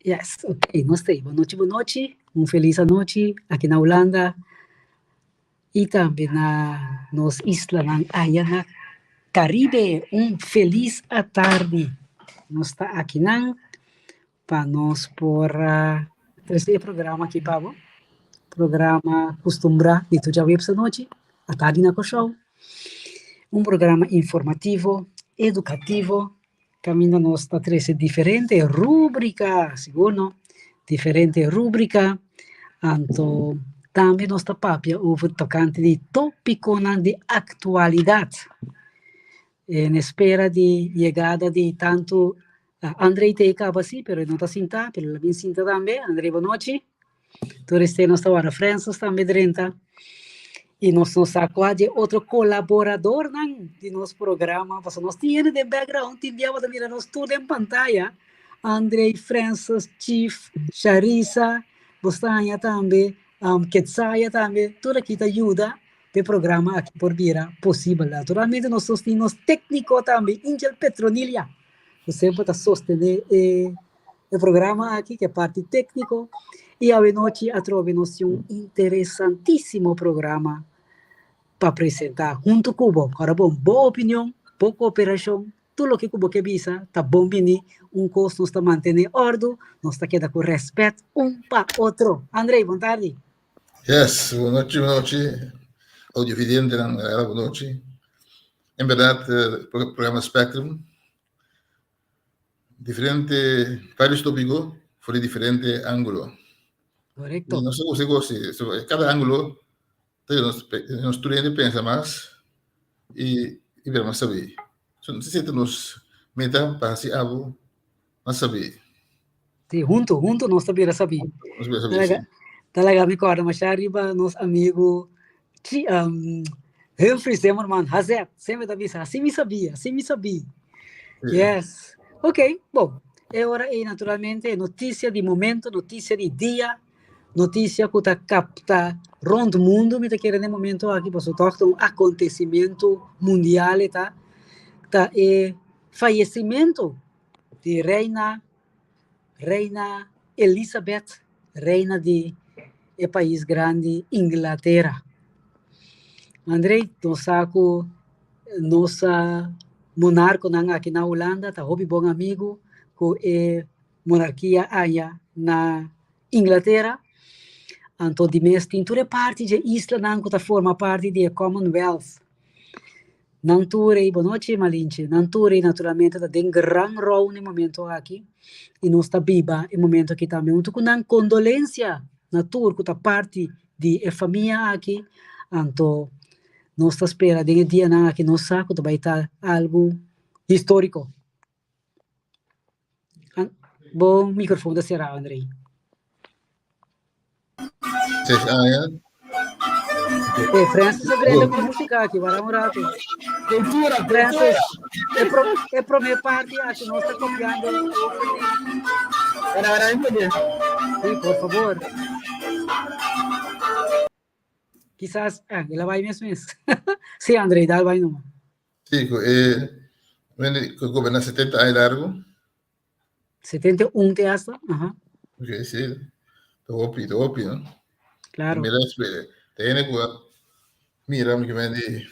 Yes, ok, gostei. Boa noite. Feliz noite aqui na Holanda e também na nos islas na Caribe. Feliz à tarde. Nós está aqui para nós por esse programa aqui, Pablo. Programa Costumbra de tu já viu essa noite, à tarde na show. Programa informativo, educativo, caminho nós está três diferentes rubricas, segundo, diferente rubrica, então também nós está papia over tocante de tópico de atualidade, em espera de chegada de tanto Andrei te acaba assim, pero não está sinta, pero bem sinta também. Andrei, boa noite. Tu restei nós está hora, Francis também drenta. E nós sacamos de outro colaborador de nosso programa, porque nós tínhamos de background, tínhamos de mirar nós tudo em pantalla. Andrei, Francis, Chief, Charissa, Bostanha também, Quetzaya também, tudo aqui te ajuda para o programa aqui por vira possível. Naturalmente, nós temos técnico também, Angel Petronilha, que sempre está sostener o programa aqui, que é parte técnico. E a noite atravemos um interessantíssimo programa para apresentar junto com o Cubo. Agora, boa opinião, boa cooperação, tudo o que o Cubo quer visa, tá bom bem, custo está mantendo ordem, nós está queda com respeito para outro. Andrei, boa tarde. Yes, boa noite. Audio vidente, boa noite. Em verdade, o programa Spectrum, vários tópicos, por diferente ângulo. Correto. E não sei se gosta, cada ângulo, nós estudantes pensa mais e ver mais saber. Não sei se nos meta para se algo, mas saber. Sim, junto nós também saber. Talaga me corda, mas arriba nosso amigo Humphrey Zimmerman, Hazet, sempre da vista, assim me sabia. Yes. Ok, bom, é hora aí, naturalmente, notícia de momento, notícia de dia, notícia que está capta rondo mundo, me está querendo momento aqui, para um acontecimento mundial, tá falecimento de Reina Elizabeth, reina de país grande, Inglaterra. Andrei, nós saco nossa monarca aqui na Holanda, tá hobby bom amigo, com a monarquia aí na Inglaterra. Então, de mês, tem toda parte de isla, que forma parte da Commonwealth. Nanture, boa noite, Malinche. Nanture, naturalmente, tem grande rol no momento aqui. E nós está viva no momento aqui também. Então, com condolência, naturalmente, da parte da família aqui. Então, nós está esperando de dia que nós saco, vai estar algo histórico. Bom microfone da será, Andrei. Francis aprende com música aqui, vai um rato. Francis, é a primeira parte aqui, nós está copiando. Sim, por favor. Quizás, ela vai mesmo. Sim, Andrei, dá vai não. Sim, o governo 70 anos largo. 71 te hasta, ajá. Ok, sí. Todo opi, ¿no? Claro. Mira, tiene que mira, me quedé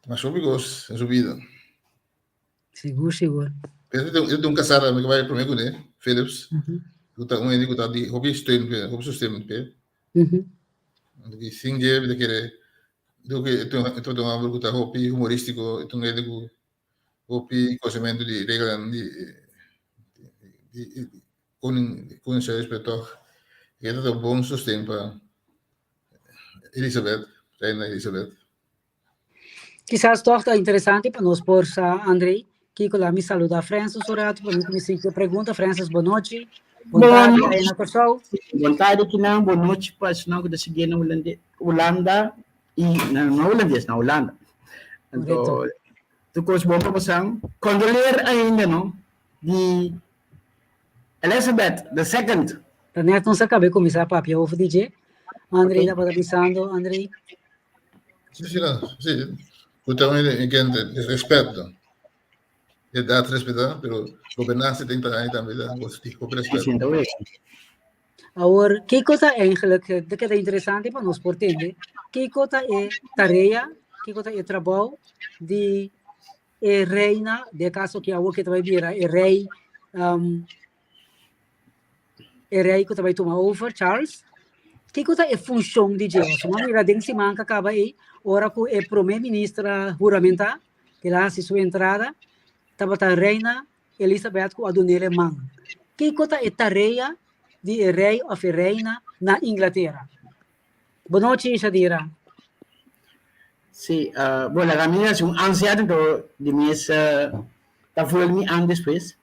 más óbvios en su vida. Seguro. Eu tenho um casado que vai para mim, né? Philips. Eu tenho um que está de hobby sistema, né? Que sim, de que eu tenho um amigo que está hobby humorístico, eu tenho ele que hobby conhecimento de regra de com seu respeito. E é um bom sustento para Elizabeth, Reina Elizabeth. Quizás torta interessante para nós por Andrei, que lá me saluda Francis Orato, para mim me siga pergunta, Francis, boa noite. Boa tarde, aí na pessoal. Boa tarde, que não, boa noite para os não que seguir na Holanda e na Holanda. Então, tu coisa bom para você, condoler ainda, não? De Elizabeth II. Tá net não se acabei começar a papia ovo DJ. Andrei está avisando, Andrei. Sim. Eu também entendo respeito. é dá respeitar, pero governança tem que estar também da cooperação. Sim, então é. Agora, que coisa é que é interessante para nós por entender? Que coisa é tarefa, que coisa é trabalho de reina, de caso que a que vai vir, rei que vai tomar over, Charles. Que coisa é função de Deus? Uma mira dentro de manca acaba aí, ora que é primeira-ministra juramentar, que lá se sua entrada, estava a reina Elizabeth com a dona alemã. Que coisa é tarefa de rei ou reina na Inglaterra? Boa noite, Shadira. Sim, bom, a minha é ansiedade de mês, tá falando me antes depois,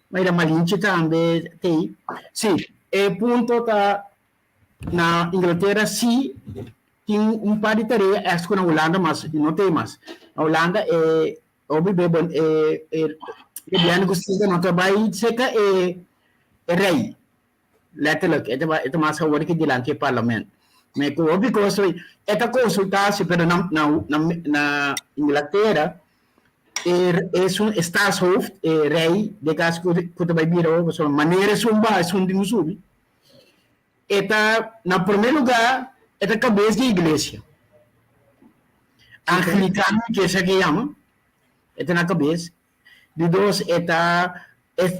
mas a malinche também tem. Sim, ponto tá na Inglaterra, sim, tem par de tarefas com a Holanda, mas não tem mais. A Holanda é, obviamente, é gostado não trabalha, seca é rei. Letterlijk, é mais a hora que diante do parlamento. Mas como because esta consulta-se pero na Inglaterra é staatshoofd, rei, de caso que tu vai virar, so maneira sumba, de musubi. Eta na primeiro lugar, esta cabeça de igreja. Anglicano, que é essa que chama, esta na cabeça. De dois, esta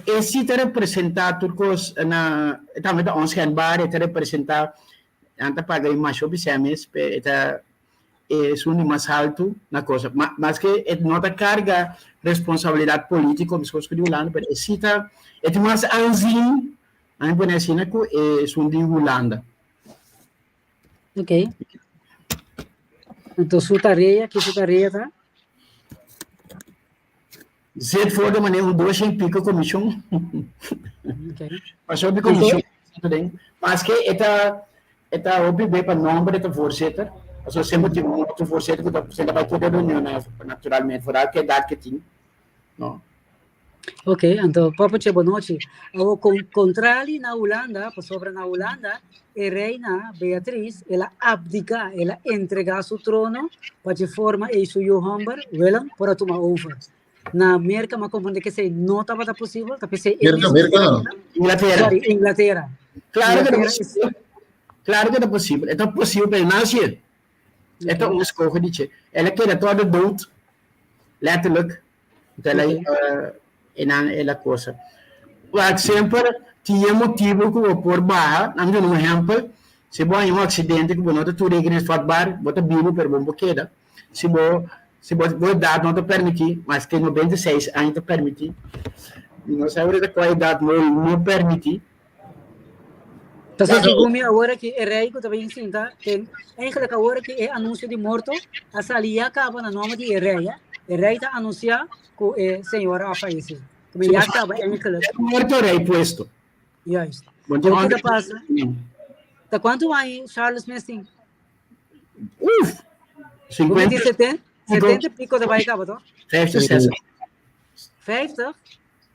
esse te representa turcos na também da ons ganbar, te representa anta paga mais sobre semes, eta é um mais alto na coisa, mas que não tem carga responsabilidade política como se fosse de Holanda, mas cita é mais anzinho, a gente pode dizer que é um de Holanda. Ok. Então sua tarefa, que sua tarefa tá? Se for de maneira dois em pico comissão, mas sobre comissão também, mas que eta OPB para nome da voorzitter. Als we sempre die moeten voorzitter, dat zijn daarbij tot de reunião, naturalmente, vooral que data que tinha. Não. Ok, então, Papa Tchê, boa noite. O contrário na Holanda, sobre na Holanda, a reina Beatriz, ela abdica, ela entrega seu trono para de forma e seu Johanber, Willem, para tomar over. Na América, mas como que se não estava possível, tapi se América não. Inglaterra. Sorry, Inglaterra. Claro que é possível. Claro que é possível. É possível para nascer. É uma escolha de che. Ela quer toda dood, letterlijk. Então ela coisa. Por exemplo, tinha motivo que por barra, não um exemplo, se bom um acidente que você tu regras fatbar, bota bibo per bom boqueda. Se bom dado não te permitir, mas que 96 ainda permitir. Não sabe da qual idade não permitir. Então, segundo agora que é rei que também ensina, tem eigenlijk agora que é anúncio de morto, a salia acaba na nome de rei. O rei está anunciando que a senhora a falecido. Como já acaba eigenlijk. Morto rei puesto. Juist. O que passa? Tá quanto aí Charles Messi? 50. 70 pico de vai acabar, tá? 50. 50?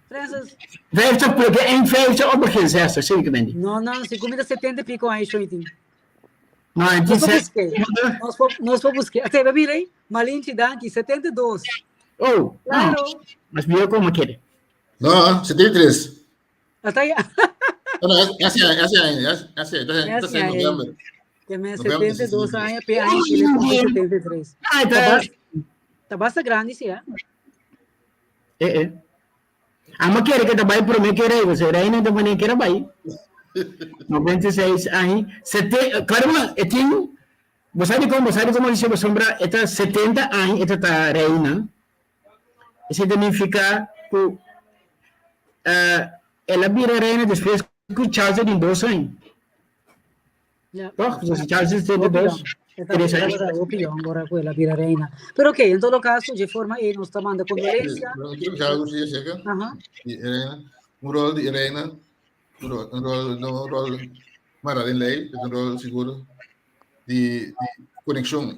Francis? 50 porque em 50 ou porque 60, sim que vende. Não, se comida 70 pico aí, shoiting. Não, em 17. Nós vamos buscar. Até vai vir aí, Malinche Danke, 72. Oh, claro. Mas viu como quer? Não, 73. Até aí. Não, assim, tá em novembro. Tem 72 anos, até aí ele tem 73. Tá bastante grande, sim, é? Ama quer que também por mim quer você reina também quer vai 96 aí 70 claro tem você sabe como dizer sombra eta 70 anos eta tá reina isso significa que ela vira reina depois que Charles tem 2 anos toch se Charles tem 2 opinião agora com ela vira reina. Pero ok, em todo caso, de forma aí, nós estamos mandando condolência. Um rol de reina, um rol mara em lei, um rol seguro de conexão,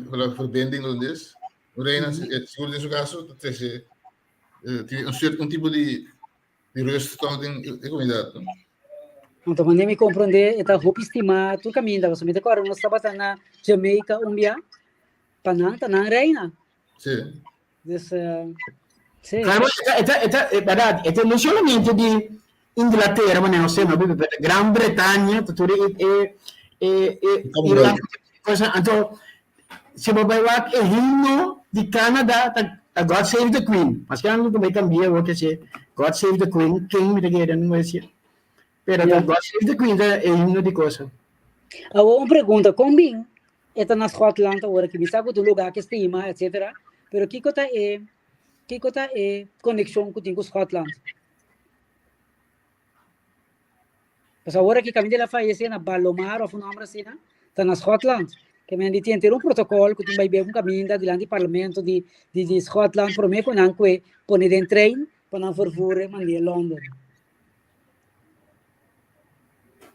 pela verbinding onde é. Reina, seguro nesse caso, tem um tipo de rust em comunidade. Então, quando me compreender, está roupa estimada, tu caminha, você me decora, nós estamos na Jamaica, Umbia, Panang, Tanang, Reina. Sim. Sim. Claro, verdade, não somente de Inglaterra, mas não sei, mas Grã-Bretanha, tudo Irlanda, coisa, então, se você vai lá, é himno de Canadá, God Save the Queen, mas que não também cambia, o que se God Save the Queen, quem me diga, não vai ser, pero God Save the Queen é himno de coisa. Uma pergunta, como está na Escotland agora, que bisa que do lugar que estima, etc. Pero que é conexão com o Scotland? Mas agora que caminho ela faz na Balomar ou um nome assim, está na Scotland. Que me tem ter protocolo que tu vai ver caminho da diante do parlamento de Scotland, para mim, quando que põe dentro trem para não forfure mandar London.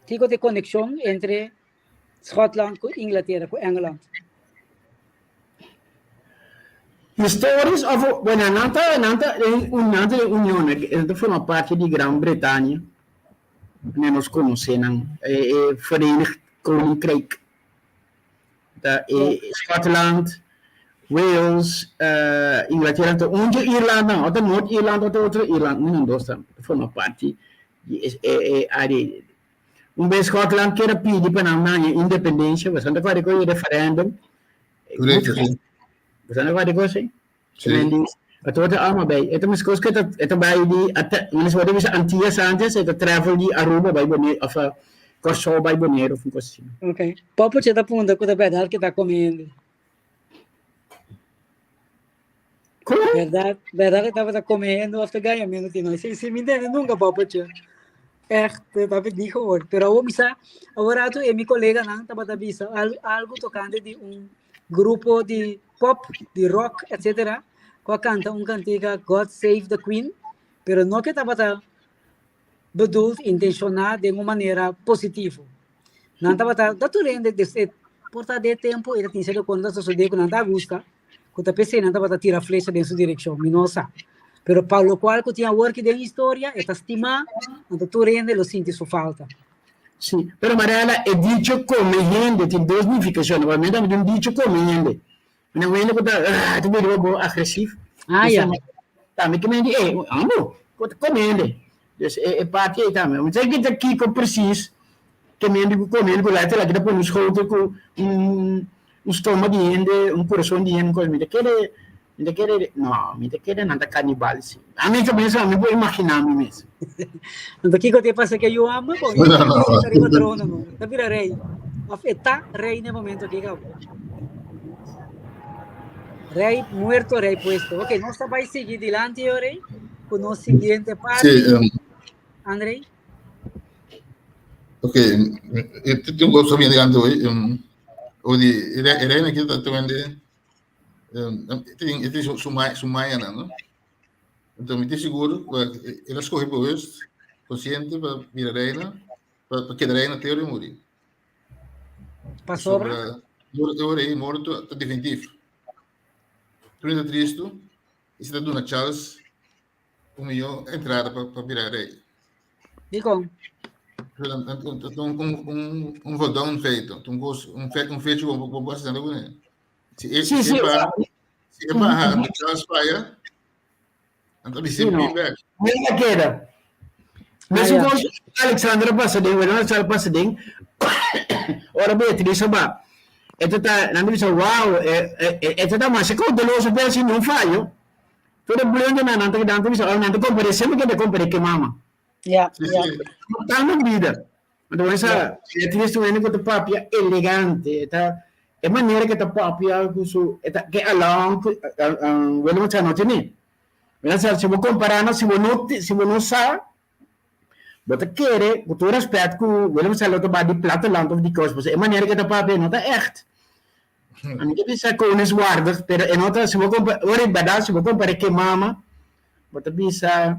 Que tem conexão entre Scotland com Inglaterra, com Engeland. Stories of, bueno, nanta união, ela forma parte de Grã-Bretanha, nós conhecemos, Verenigd Koninkrijk, Scotland, Wales, Inglaterra, então, onde Irlanda, outra Noord-Irlanda, outra Irlanda, não gosta, forma parte de área. Vez Scotland que era pedir para a independência, você não vai com o referendum. Você não vai com isso? Sim. Então, bem. Então, mas coisa que vai de, mas pode ver Antia Sanchez, travel de Aruba, vai bonito, ou Kosovo, vai bonito, ou coisa assim. Ok. Pode te dar ponta com a verdade que está comendo. Como? Verdade que estava comendo, after ganhamento de nós. Se me entende, nunca pode. Echt, dat niet gehoord. Pero agora tu meu colega não estava visa algo tocante de grupo de pop, de rock, etc. Que canta cantiga God Save the Queen, pero não que estava bedoeld, intencionado de uma maneira positiva. Não estava naturalmente por de tempo ele tinha sido quando a sociedade não está gusta, quando a pessoa não estava tirar flecha dentro da direção, minosa. Pero para lo cual que tinha work de história, está estimado, então tu rende, lo senti sua falta. Sim, pero Mariela, é dicho come gente, tem duas significações, normalmente é um dicho come gente. Não é que tu me deu agressivo. Ah, já. Também que me diz, amo, come gente. É parte aí também. Mas é que aqui com preciso, que me diz come com lá, que depois nos roda com estômago de gente, coração de gente, coisa, me quer não, me quer nada canibal, sim. A mim também, eu vou imaginar a mim mesmo. Então, o que eu te passa que eu amo, bom, eu não trono, não. Tá vira rei. Está rei no momento aqui, cabrão. Rei muerto, rei puesto. Ok, nós vai seguir adiante, rei, com o nosso seguinte parte. Sim, Andrei? Ok, eu tenho um gosto também de canto hoje. Hoje, ele aqui está também tem sumaya, não? Então, me seguro, ele escolhe por isso, consciente para vir a reina, para que a reina teoria morrer. Para sobra? Eu rei morto, está definitivo. Tudo triste, isso está dando a Charles uma entrada para virar rei. Digo. Vodão feito, feito com bastante bonito. Se é para Charles Fire, então ele sempre vem back. Minha queda. Mas o gosto Alexandra Passadem, o Alexandra Passadem, ora Beatriz Sabá. Ito ta, namin sa wow, ito ta mas ko dalo sa pesi não falho. Todo bulong na nanti nanti bisa orang nanti compare sempre que compare que mama. Yeah. Tá na vida. Então essa Beatriz tu vendo que papia elegante, tá? É maneira que tá papia que along, bueno mucha noche ni. Mas se vou comparar, se vou não sa Wat ik keren, met todo respeito, willen we zelf bij die platteland of die kust, é maneira que tá papel não tá echt. A mim que pensa koningswaardig, pero en outra se vou comparar, ora badal se vou comparar que mama, wat bisa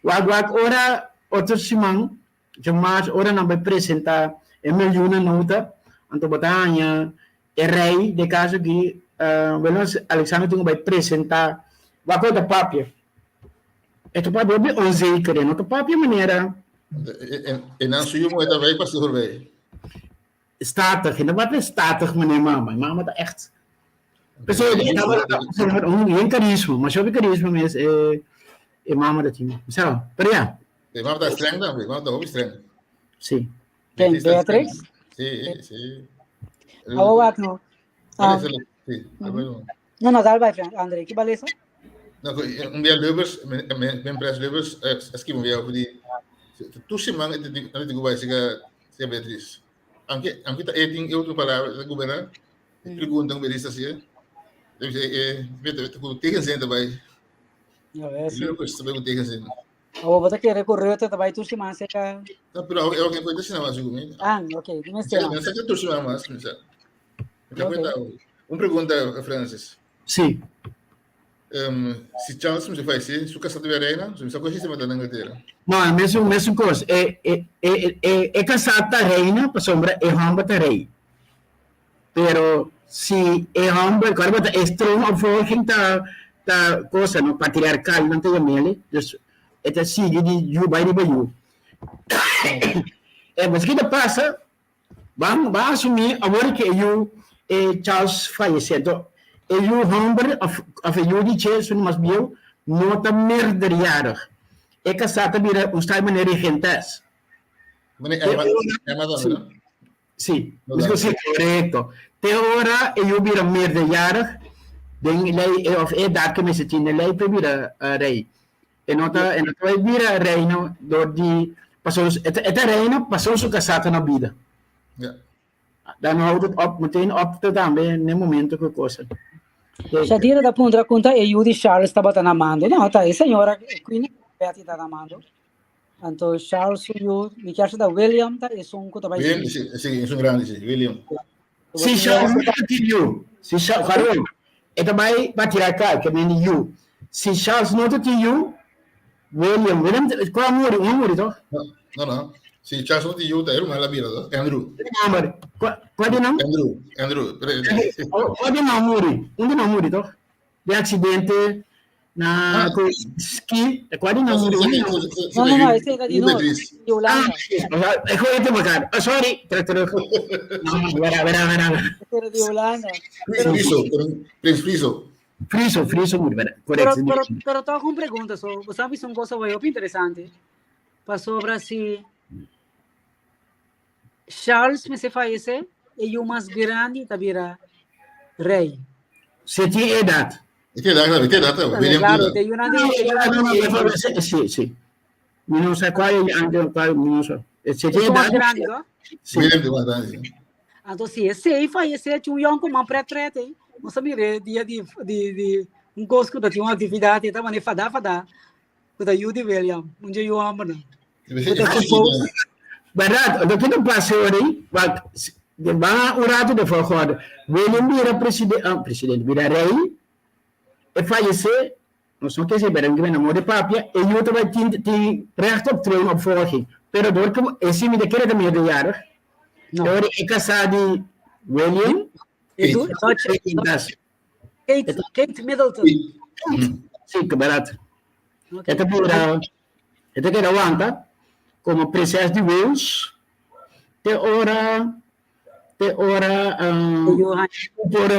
wag ora outro simang, mas ora não vai apresentar milhões nota, anto batanya é rei de caso que Alexandre tem vai apresentar wag outra papel. Itu papel é onzeker, não tá papel maneira En dan zie je mooi dat wij pas erbij. Statig, en dat is statig, meneer mama. Mama, dat echt. Pessoal, um carisma, mas sobre carisma mesmo é mama da time. Sabe? Para Vamos dar strength também, vamos dar strength. Sim. Quem? Beatriz? Sim. Agora não. Sim. Não, dá vai, André, que beleza? Não, dia Lubers, mijn pres Lubers, esquema via over die toesimang het die gubay siya Beatriz. Ang kita eting outro palavra sa governo, perguntang Beatriz siya. Deve ser vet ku tegen zijn daarbij. Ja, sim. Lubers também ku tegen zijn. Vou botar que recorrer até vai tu chamar se cá. Não, pero eu alguém pode ensinar mais o gumi. Ok, dime se. Não sei que tu chama mais, não sei. Então pergunta Francis. Sim. Se Charles me faz isso, se o casado tiver reina, se o coisa se mata na Inglaterra. Não, é mesmo coisa. É casado da reina, para sombra, é homem da rei. Pero se é homem, agora bota extremo opvolging da coisa, no patriarcal, não tem mele, dus é sigue de you by the you. Mas que passa, vamos assumir agora que eu Charles faleceu. E o homem, a filha de Jesus, mas viu, não está merderiado. É casado vira um style de regentes. É Madonna, não? Sim, isso é correto. Até agora, eu vira merderiado, tem lei of edad que me se tinha lei para virar rei. E não está vira reino de passou esta reino passou sua casada na vida. Dan houdt het meteen op te também no momento que coisa. Shadira da punta conta e Judy Charles estava namando. Não, tá, e senhora Queen Betty está namando. Então Charles eu me quero da William tá e som conta vai. William, sim, é um grande, sim, William. Se Charles continue, se Charles, Carol, это vai tirar cá, que nem you. Se Charles não continue, William, qual morre então? Não. Se Charles não tinha era uma labira, Andrew. Qual é o nome? Andrew. Qual é o nome? Onde não morre então? De acidente na ski, qual é o nome? Não, esse é de novo. Yolanda. É que eu tenho cara. Sorry, não, vera. Era de Yolanda. Friso. Muito bem, correto. Pero estou com perguntas, você sabe uma coisa muito interessante. Passou para si Charles me se falece e o mais grande tabira rei. Se tinha idade. William. Tem uma Sim. Não sei qual é não sei. Se tinha mais idade. grande, não? William de Guadalajara. Então se esse falece tinha um yonko mais preto, não sabia dia de gosto da tinha uma atividade, estava ne fada. Da Judy William, onde eu amo. Verdade, do que não passou aí, vai o rato de forró. William vira presidente, vira rei, e falecer, não sei o que é, mas que namoro de papia, e eu também tinha recht op troon opvolging. Pero door que esse me daquele da minha jaren, door é casado William, Kate Middleton. Sim, que barato. Esta que era Wanda, como princesa de Wales, te ora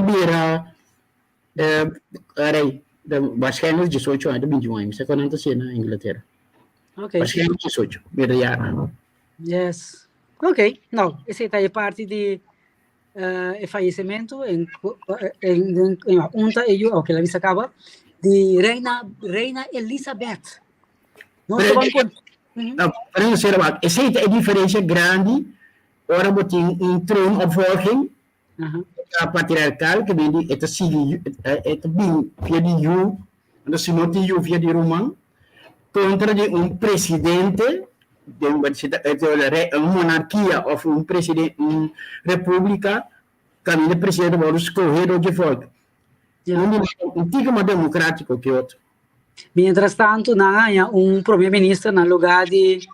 vira rei, waarschijnlijk 18 anos, 21 anos, isso é quando eu na Inglaterra. Okay. Waarschijnlijk 18, vira jaren. Yes. Ok, não, esse é parte de falecimento em unta e eu, que a vista acaba, de Reina Elizabeth. Não se vão Não, para não ser uma, essa é a diferença grande. Ora, botem trono opvolging, a patriarcal, que vem de, esta sigue, bem, via de you, então se não tem you via de Romão, contra de presidente, de uma monarquia, ou presidente, república, que o presidente vai escolher de volta. Um tipo democrático que outro. Mientras tanto, há primeiro-ministro no lugar de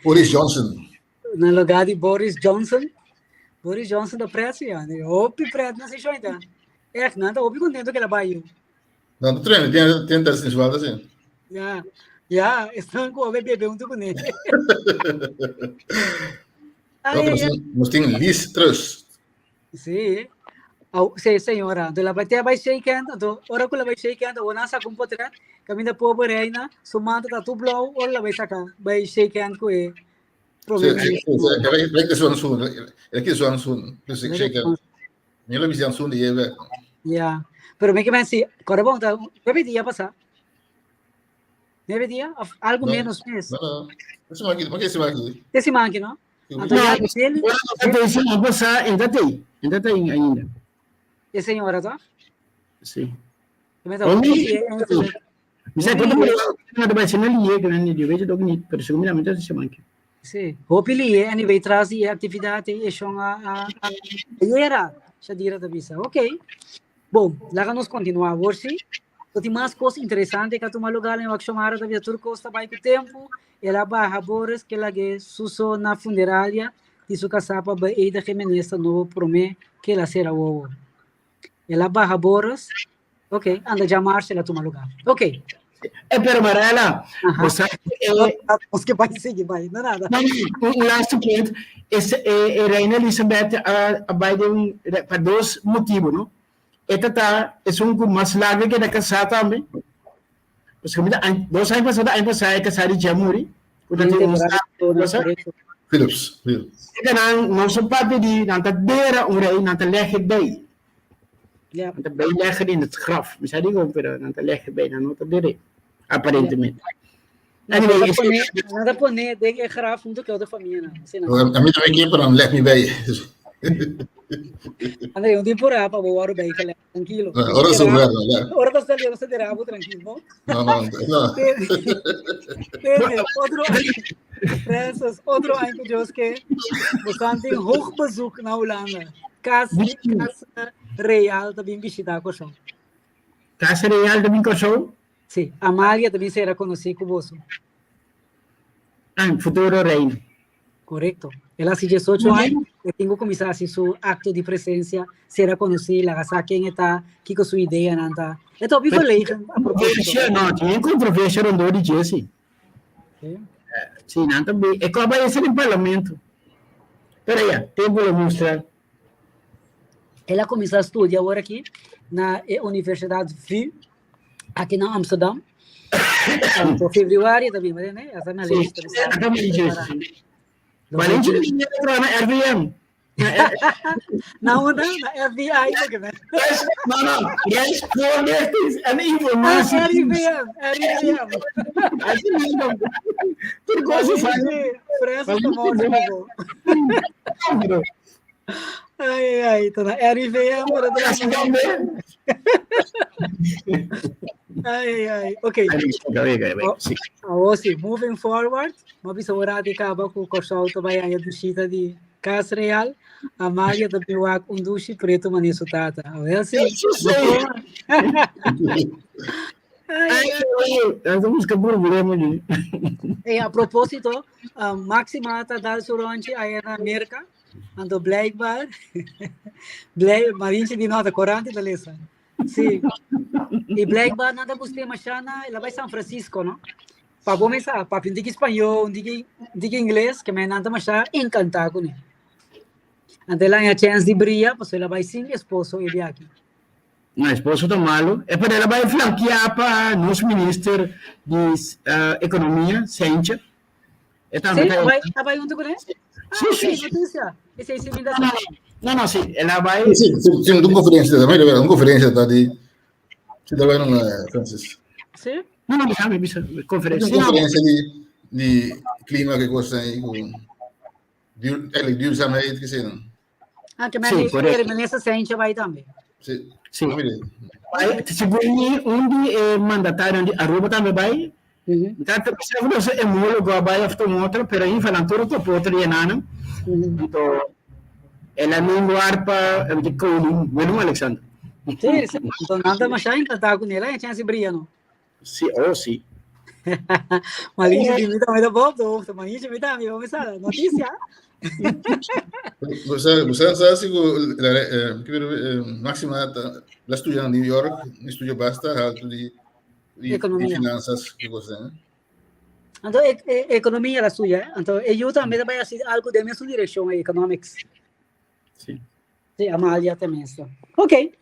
Boris Johnson. No lugar de Boris Johnson. Boris Johnson da pressa, Opi preto, não sei se ainda. Nada, opi contento que ele vai. Não, treino, tem das sensualidades, assim. Já, estão com o bebê muito bonito. Nós temos Liz Truss. Sim. senhora, ela vai ter a shake hand, então, ora que ela vai shake hand, ou nasa compotra, caminho da pobre reina, sumanta da tu blow, ou ela vai sacar, vai shake hand com ele. Problema é que zoan sun, é que zoan sun, chega. Nela visão sun de eve. Yeah, pero me que me si, corabão, tá, bebe dia passar. Bebe dia, algo menos mês. Não. Isso aqui, porque isso aqui. Esse manque, não? Não, ainda tem ainda. E senhora, tá? Sim. Mas tá, Bisa todo mundo ada baca ali que nem dia vejo dogni, pero seguramente é esse manque. Sim, hopefully, ani vai trazer atividade e chão a era, já dira da bisa. Ok. Bom, lá nós continuar hoje. Tem mais coisas interessantes que tu lugar em Waxomara da vida turco está vai com o tempo. Ela barra boras que ela que suso na funerária de sua casapa ba Eida Jimenez novo promê que ela será o. Ela barra boras. Ok, anda chamar-se ela toma lugar. Ok. Pero Marela, você os que vai seguir vai, não nada. Não, last point é Reina Elizabeth vai para dois motivos, não? Esta é mais larga que a casada também. Porque dois anos passados, a casada de Jamuri. Philips. Não são parte de nanta beira rei, nanta legge bij. Nanta bij leggen in het graf. Misschien die gewoon weer nanta legge bij, nanta dere. Aparentemente. Anyway, nada poner de graf muito que outra família, A mim também que para let me bem. Andrei, dia por aí para voar o bem, tranquilo. Ora sou velho, né? Ora tá saliendo se derá, tranquilo. Não. Outro ano que eu que você tem hoogbezoek na Holanda. Casa Real também visitar com show. Casa Real também com show? Sim, Amália também será conhecida como você. Futuro reino. Correto. Ela se 18 anos, eu tenho que começar assim seu acto de presença, será conhecida, ela sabe quem está, que é sua ideia, não está. Então, eu falei a propósito. Não, tinha controvérsia no de Jesse. Sim, não também. É como vai ser em parlamento. Peraí, tempo de mostrar. Ela começou a estudar agora aqui na Universidade VU, aqui na Amsterdam. Em fevereiro também, né? Essa é a minha lista. Valente dinheiro para na RVM. Não, na FBI, né? Não. Yes, for an information. RVM. Tudo coisa faz. França tá morto. Ai, tá na RVM. Ai. Ok. Sim, moving forward, uma pessoa que acaba com o corso também a duchita de Casa Real, a Maria da Piuac, duche preto maneço tata. É assim. Vamos que problema ali. E a propósito, Máxima tá dando surante aí na América, ando Black Bar, Marinha de nota corante da lesa. Sim. E Black Bar nada gostei mais ela vai São Francisco, não? Para começar, para aprender espanhol, diga inglês, que me nada mais encantado com ele. Então ela a chance de brilhar, porque ela vai sem esposo ele aqui. Não, esposo tá malo. É para ela vai flanquear para nosso ministro de economia, Ciência. Sim, vai junto com ele? Sim. Notícia. Esse é esse me dá. Não, sim. Ela vai. Sim, uma conferência também, uma conferência da de. Você trabalha na Francis. Sim. Não, conferência. Uma conferência de clima que gosta aí com duurzaamheid que sei não. Que me nessa Ciência vai também. Sim. Segundo onde mandatário de Aruba também vai. Então, se é homólogo vai after outra, pero aí falando tudo para outra e nada. Então, ela não guarda para de Colin, bueno Alexandre. Sim. Então nada mais encantado com ela, a chance brilha não. Sim. Malinha de mim também da bobo, Malinha de mim também, vamos ver notícia. Você sabe se o Máxima está estudando em New York, estuda bastante alto de finanças que você, né? Então, economia é a sua, então eu também vai fazer algo da mesma direção, economics. Sim. Sim, Amália também está. Ok.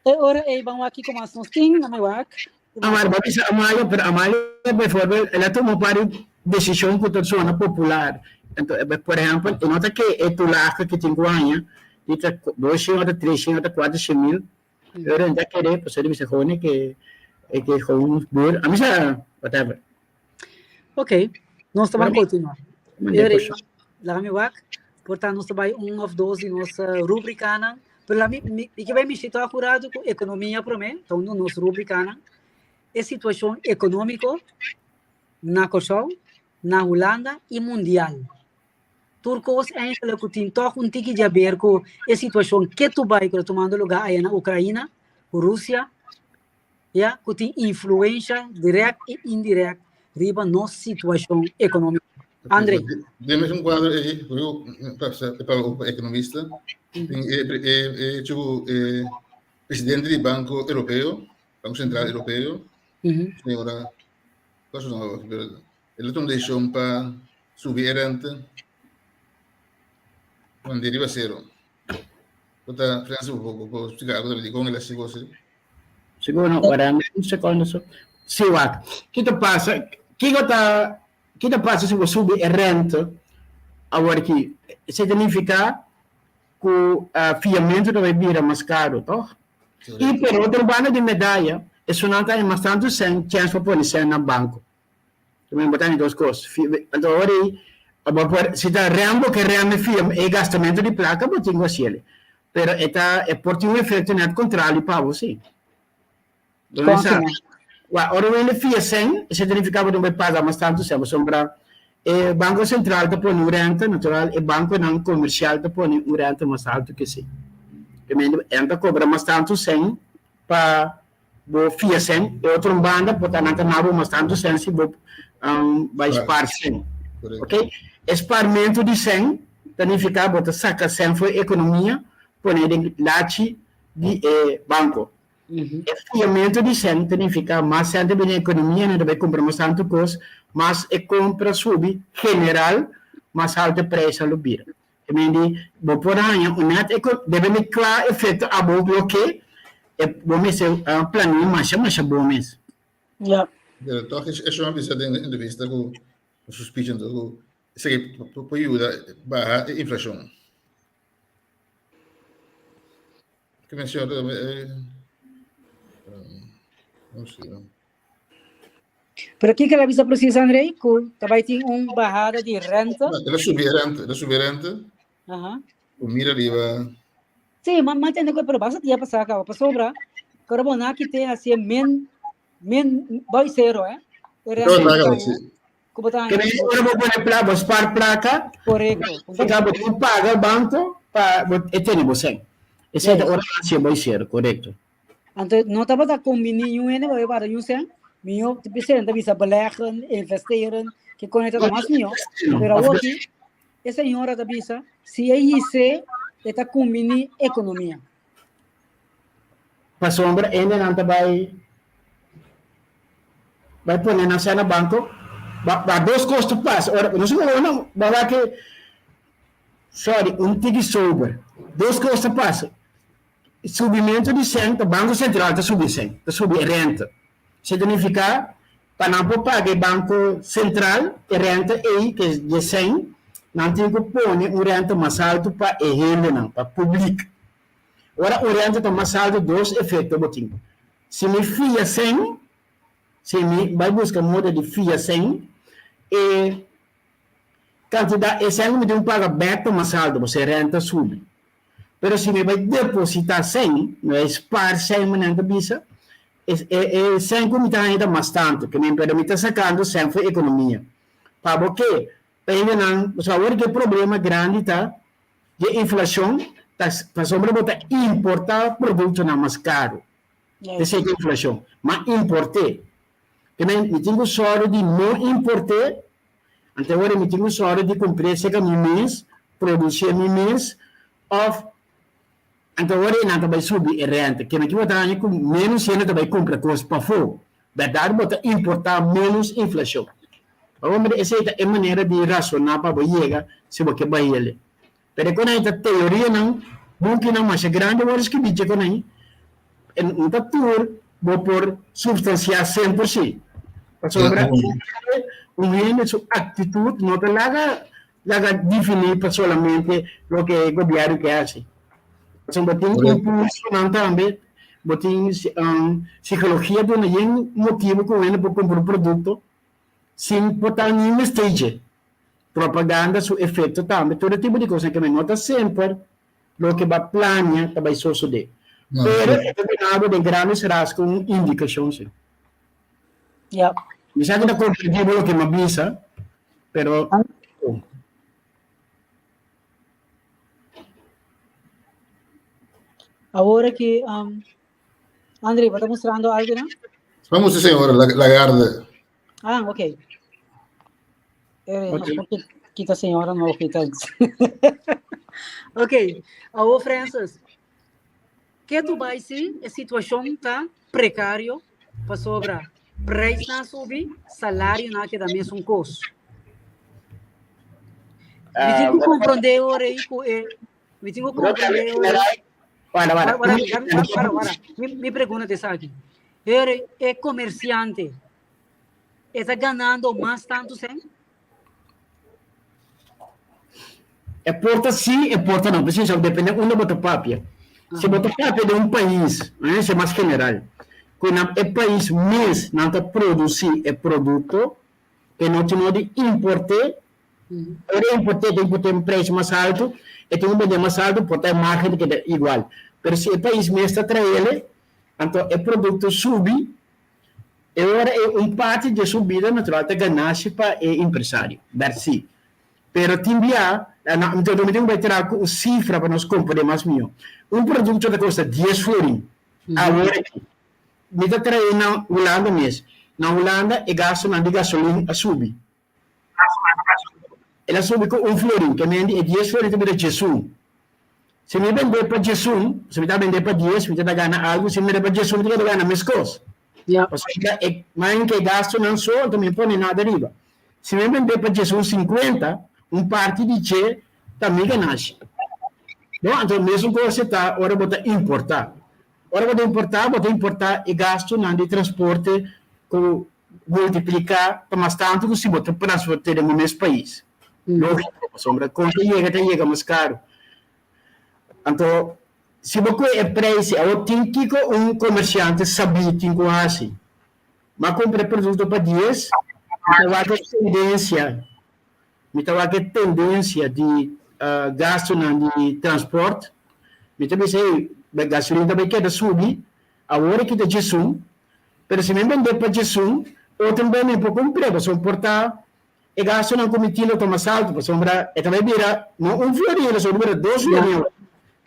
Agora, vamos aqui com as nossas things, na minha Amália, pero Amália, por favor, ela tomou para decisão que toda zona popular. Então, por exemplo, eu noto que é tulaca que tem guanha, e 200, 300, 400 mil, eu ainda querer, por ser isso, que com bur, a misa, whatever. Ok, nós vamos continuar. Lá me wak, portanto nós vai of 12 nossa rubrica na, pero lá me que vai me citar acurado com economia para mim, então nossa rubrica na é situação econômica na Kosovo, na Holanda e mundial. Turcos eigenlijk que tem toch um tique de ver com a situação que tu vai tomando lugar aí na Ucrânia, Rússia, ja, que tem influência direta e indireta riba nossa situação econômica. André. Temos quadro aí, para o economista, presidente do Banco Europeu, Banco Central Europeu, senhora, ele tem deixado para subir a renta quando deriva zero. Kota França, vou explicar agora com ele assim você. Siguro, parang segundo so. Siwak. Kita passa, kita passa se você subir a renta, agora que significa que o fiamento vai vir mais caro, tá? E por outro lado de medalha, isso não tem mais tanto sem chance para pôr isso no banco. Também botar em duas coisas. Então, agora, se está rembo que reme fiam e gastamento de placa, botar em você. Pero é por um efeito net contrário para você. Ora, ele fia 100, significa que não vai pagar mais tanto, sempre sombra. O Banco Central está pondo renta, natural, e o Banco não Comercial está pondo renta mais alto que sim. Ele cobra mais tanto 100 para o fia 100, e outro banda, portanto, não mais tanto 100 se vai spar 100. Ok? Esparmento de 100, significa que saca 100 foi economia, põe ele lache de banco. Fiamento de 100 significa mais 100 de economia, não vai comprar mais tanto coisa, mas é compra sub general, mais alto preço no bira. Quindi, por aí, deve me claro efeito a bom bloqueio, e vamos ser plano mais bom mesmo. Ja. Então, é uma visão de entrevista com o suspicion do isso aqui pode ajudar a barrar a inflação. Que menciona não sei. Pero aqui que ela avisa precisa, André, que também tem barrada de renta. Ela subir renta. O mira riba. Sim, mas tem que por basta dia passar cá, para sobra. Carbonar que tem assim vai zero, Como tá? Que nem eu vou pôr placa, spar placa. Correto. Acaba de pagar banco para ter você. Essa é a oração vai ser, correto. Então, não estava a combinar nenhum vai para um sen. Meu, tipo assim, bisa beleggen, investeren, que conecta com mais meu. Pero hoje, essa senhora da bisa, se aí se está combinando economia. Para sombra, ainda não vai pôr na cena banco. Dois custos passam. Ora, não sei não, vai que sorry, tigre sober. Dois custos passam. Subimento de 100, o Banco Central está subindo 100, está subindo renta. Significa, para não pagar o Banco Central, a renta é que é de 100, não tem que pôr renta mais alto para ele, não, para público. Ora, o renta está mais alto, dois efeitos, botinho. Se me fia 100, se me vai buscar moda de fia 100, e quantidade, esse ano me tem um pagamento mais alto, você renta sube. Pero se me vai depositar 100, não é spar 100 manhã bisa, é 100 que me está ainda mais tanto, que me está sacando 100 foi economia. Para o quê? Ainda não, o sabor que problema grande tá, de inflação, para sobre botar importar produto não mais caro. Essa é a inflação, mas importar. Também me tenho sorte de não importar, então agora me tenho sorte de comprar seca no mês, produzir no mês, então agora não vai subir a renta, que não vai dar com menos cena vai comprar coisas para fora, verdade, bota importar menos inflação. Vamos ver essa é a maneira de racionar para chegar se você vai ele. Mas quando a teoria não mungkin ang mas grande oras que biche con aí, um tour, vou por substanciar 100%. Sobre su actitud no te la haga definir solamente lo que el gobierno que hace. Botín impulso también, botín psicología de un motivo que viene por comprar un producto sin botar ni un stage. Propaganda, su efecto también, todo tipo de cosas que me nota siempre lo que va a planear para eso suceder. Pero es determinado de grandes rasgos con indicaciones. Yeah. Me sabe da compreensível lo que me avisa, pero Agora que André, está mostrando algo, não? Vamos, senhora Lagarde. Ok. Porque aqui a senhora não fica antes. Ok. Agora, Francis, que tu vai ser a situação tá precário para sobrar? Preço não subir, salário não que também são custos. Me tenho que compreender agora aí, me tenho que compreender agora. Para. Me pergunta dessa aqui. É comerciante, está ganhando mais tanto sem? É porta sim, é porta não. Precisa depende de onde bota papia. Se bota papia de um país, isso é mais general. Quando o país mesmo não está produzindo o produto, que não tem de importar, ou importar tem que ter um preço mais alto, e tem um preço mais alto, pode ter margem que é igual. Mas se o país mesmo está trazendo, então o produto sube, e agora é parte de subida natural de ganância para o empresário. Versi. Pero timbia, então eu tenho que tirar a cifra para nós comprar mais milhão. Um produto que custa 10 florins, agora me está trazendo na Holanda mesmo. Na Holanda, o gasto de gasolina sube. Ela sube com um florim, que é 10 florins de Jesus. Se me vender para Jesus, se me está vender para 10, me está ganhando algo, se me vender para Jesus, me está ganhando mais coisas. Ou seja, mais que gasto não só, também põe nada arriba. Se me vender para Jesus 50, parte de che também ganha. Então, mesmo que você está, agora vou importar. Agora vou importar e gasto de transporte com multiplicar para mais tanto que se botar transporte no mesmo país. Lógico, sombra, quando chega mais caro. Então, se você é preço, eu tenho que comerciante saber que assim. Mas comprar produto para 10, vai ter tendência de gasto de transporte. Me também sei, a gasolina também quer subir, a hora que está Jesus, mas se me vender para Jesus, eu também me vou comprar, para suportar, e gasto não comitilo toma salto, para sombra, e também vira, não um florinho, só vira 2 florinhos.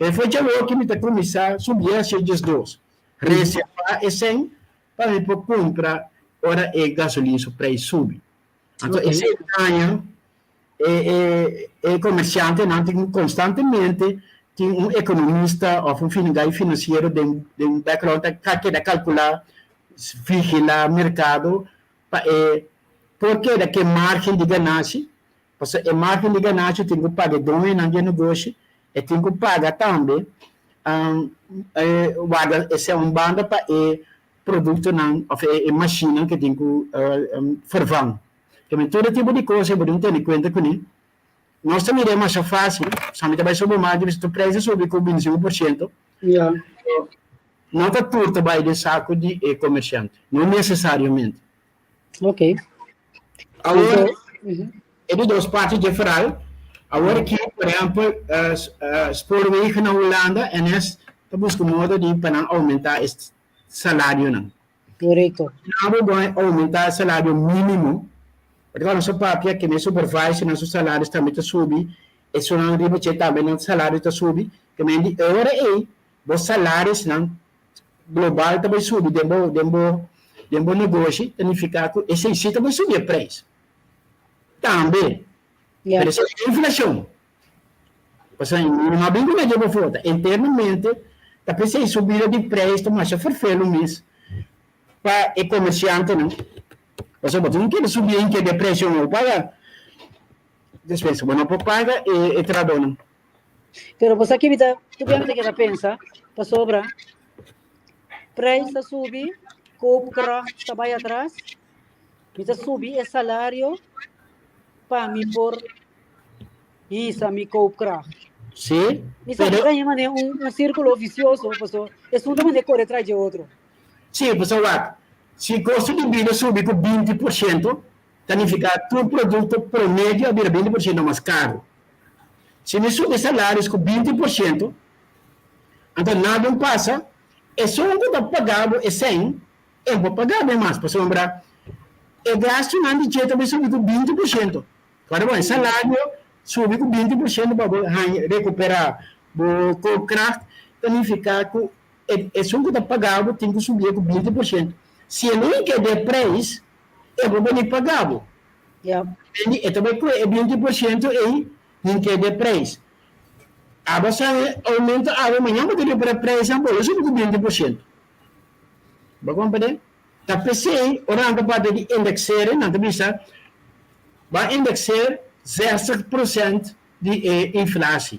E foi já que me está começar a subir a ser 2. Reservar e 100, para me comprar, ora e gasolina, o preço sube. Então, esse ganho, comerciante não tem constantemente tem um economista ou um financeiro de um background que quer calcular, vigilar o mercado, porque é que margem de ganância, porque a margem de ganância tem que pagar dono no negócio e tem que pagar também esse é um banda para o produto não, ou a máquina que tem que fervar. Também todo tipo de coisa, podemos ter em conta com isso. Nós também é mais fácil, somente vai subir mais, o preço sobe com 25%. Não está tudo vai de saco de comerciante, não necessariamente. Ok. Agora, é de 2 partes de geral. Agora que, por exemplo, Spoorwegen na Holanda, e nós buscamos modo de para aumentar o salário. Não. Correto. Não vai aumentar o salário mínimo. Porque a nossa papia, que me supervise, nossos salários também estão subindo, e se não ribeter também, nosso salário está subindo, que me diz, agora os salários global também subem, dentro negócio, significa que esse aí também subir o preço. Também. Mas é inflação. Porque não há bem como é que eu vou internamente, está precisando subir de preço, mas é farfelo mesmo, para o comerciante, não. Você não quer subir em que de preço não paga, despeça, não pode pagar e tradona. Pero você aqui, tu bem que pensa, para sobra, preço subir, compra, trabalha atrás, mita subir o salário para me por isso, me comprar. Sim. Isso é um círculo vicioso, pessoal. É uma maneira de correr atrás de outro. Sim, pessoal, se o custo de vida subir com 20%, significa que o produto promédio vira 20% mais caro. Se me subir salários com 20%, então nada passa, é só um que está pagado, é 100, eu vou pagar bem mais, para lembrar. O gasto não de jeito também subir com 20%. Agora, bom, salário subir com 20% para recuperar o contrato, significa que é só um que está pagado, tem que subir com 20%. Se não quer de preço, eu vou nem pagar. Yeah. Então, é 20% e não quer de preço. A você aumenta, amanhã vou ter para preço, eu subo com 20%. Vai compreender? Tá pensei, orando para de indexar, não te bisa, vai indexar 60% de inflação.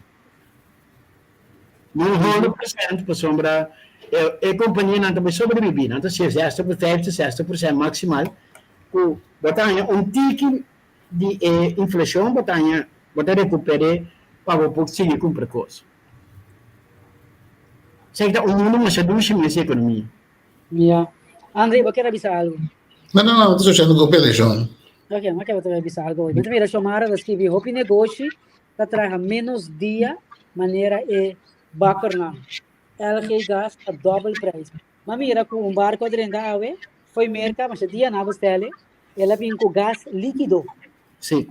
Não 100% para sombra, a companhia não te sobreviver, não te ser 60% maximal, com batalha tique de inflação, batalha recuperar para o pouco seguir com precoce. Sei que o mundo mais adulto nessa economia. Yeah. André, você quer avisar algo? Não, estou achando que operation. Ok, mas quero avisar algo. Então, mira, chamar a escrever, o negócio está trazendo menos dia, maneira é bacana. LG gas a double price. Mas mira, com barco de renda, foi merca, mas dia na bestele, ela vem com gás líquido. Sim.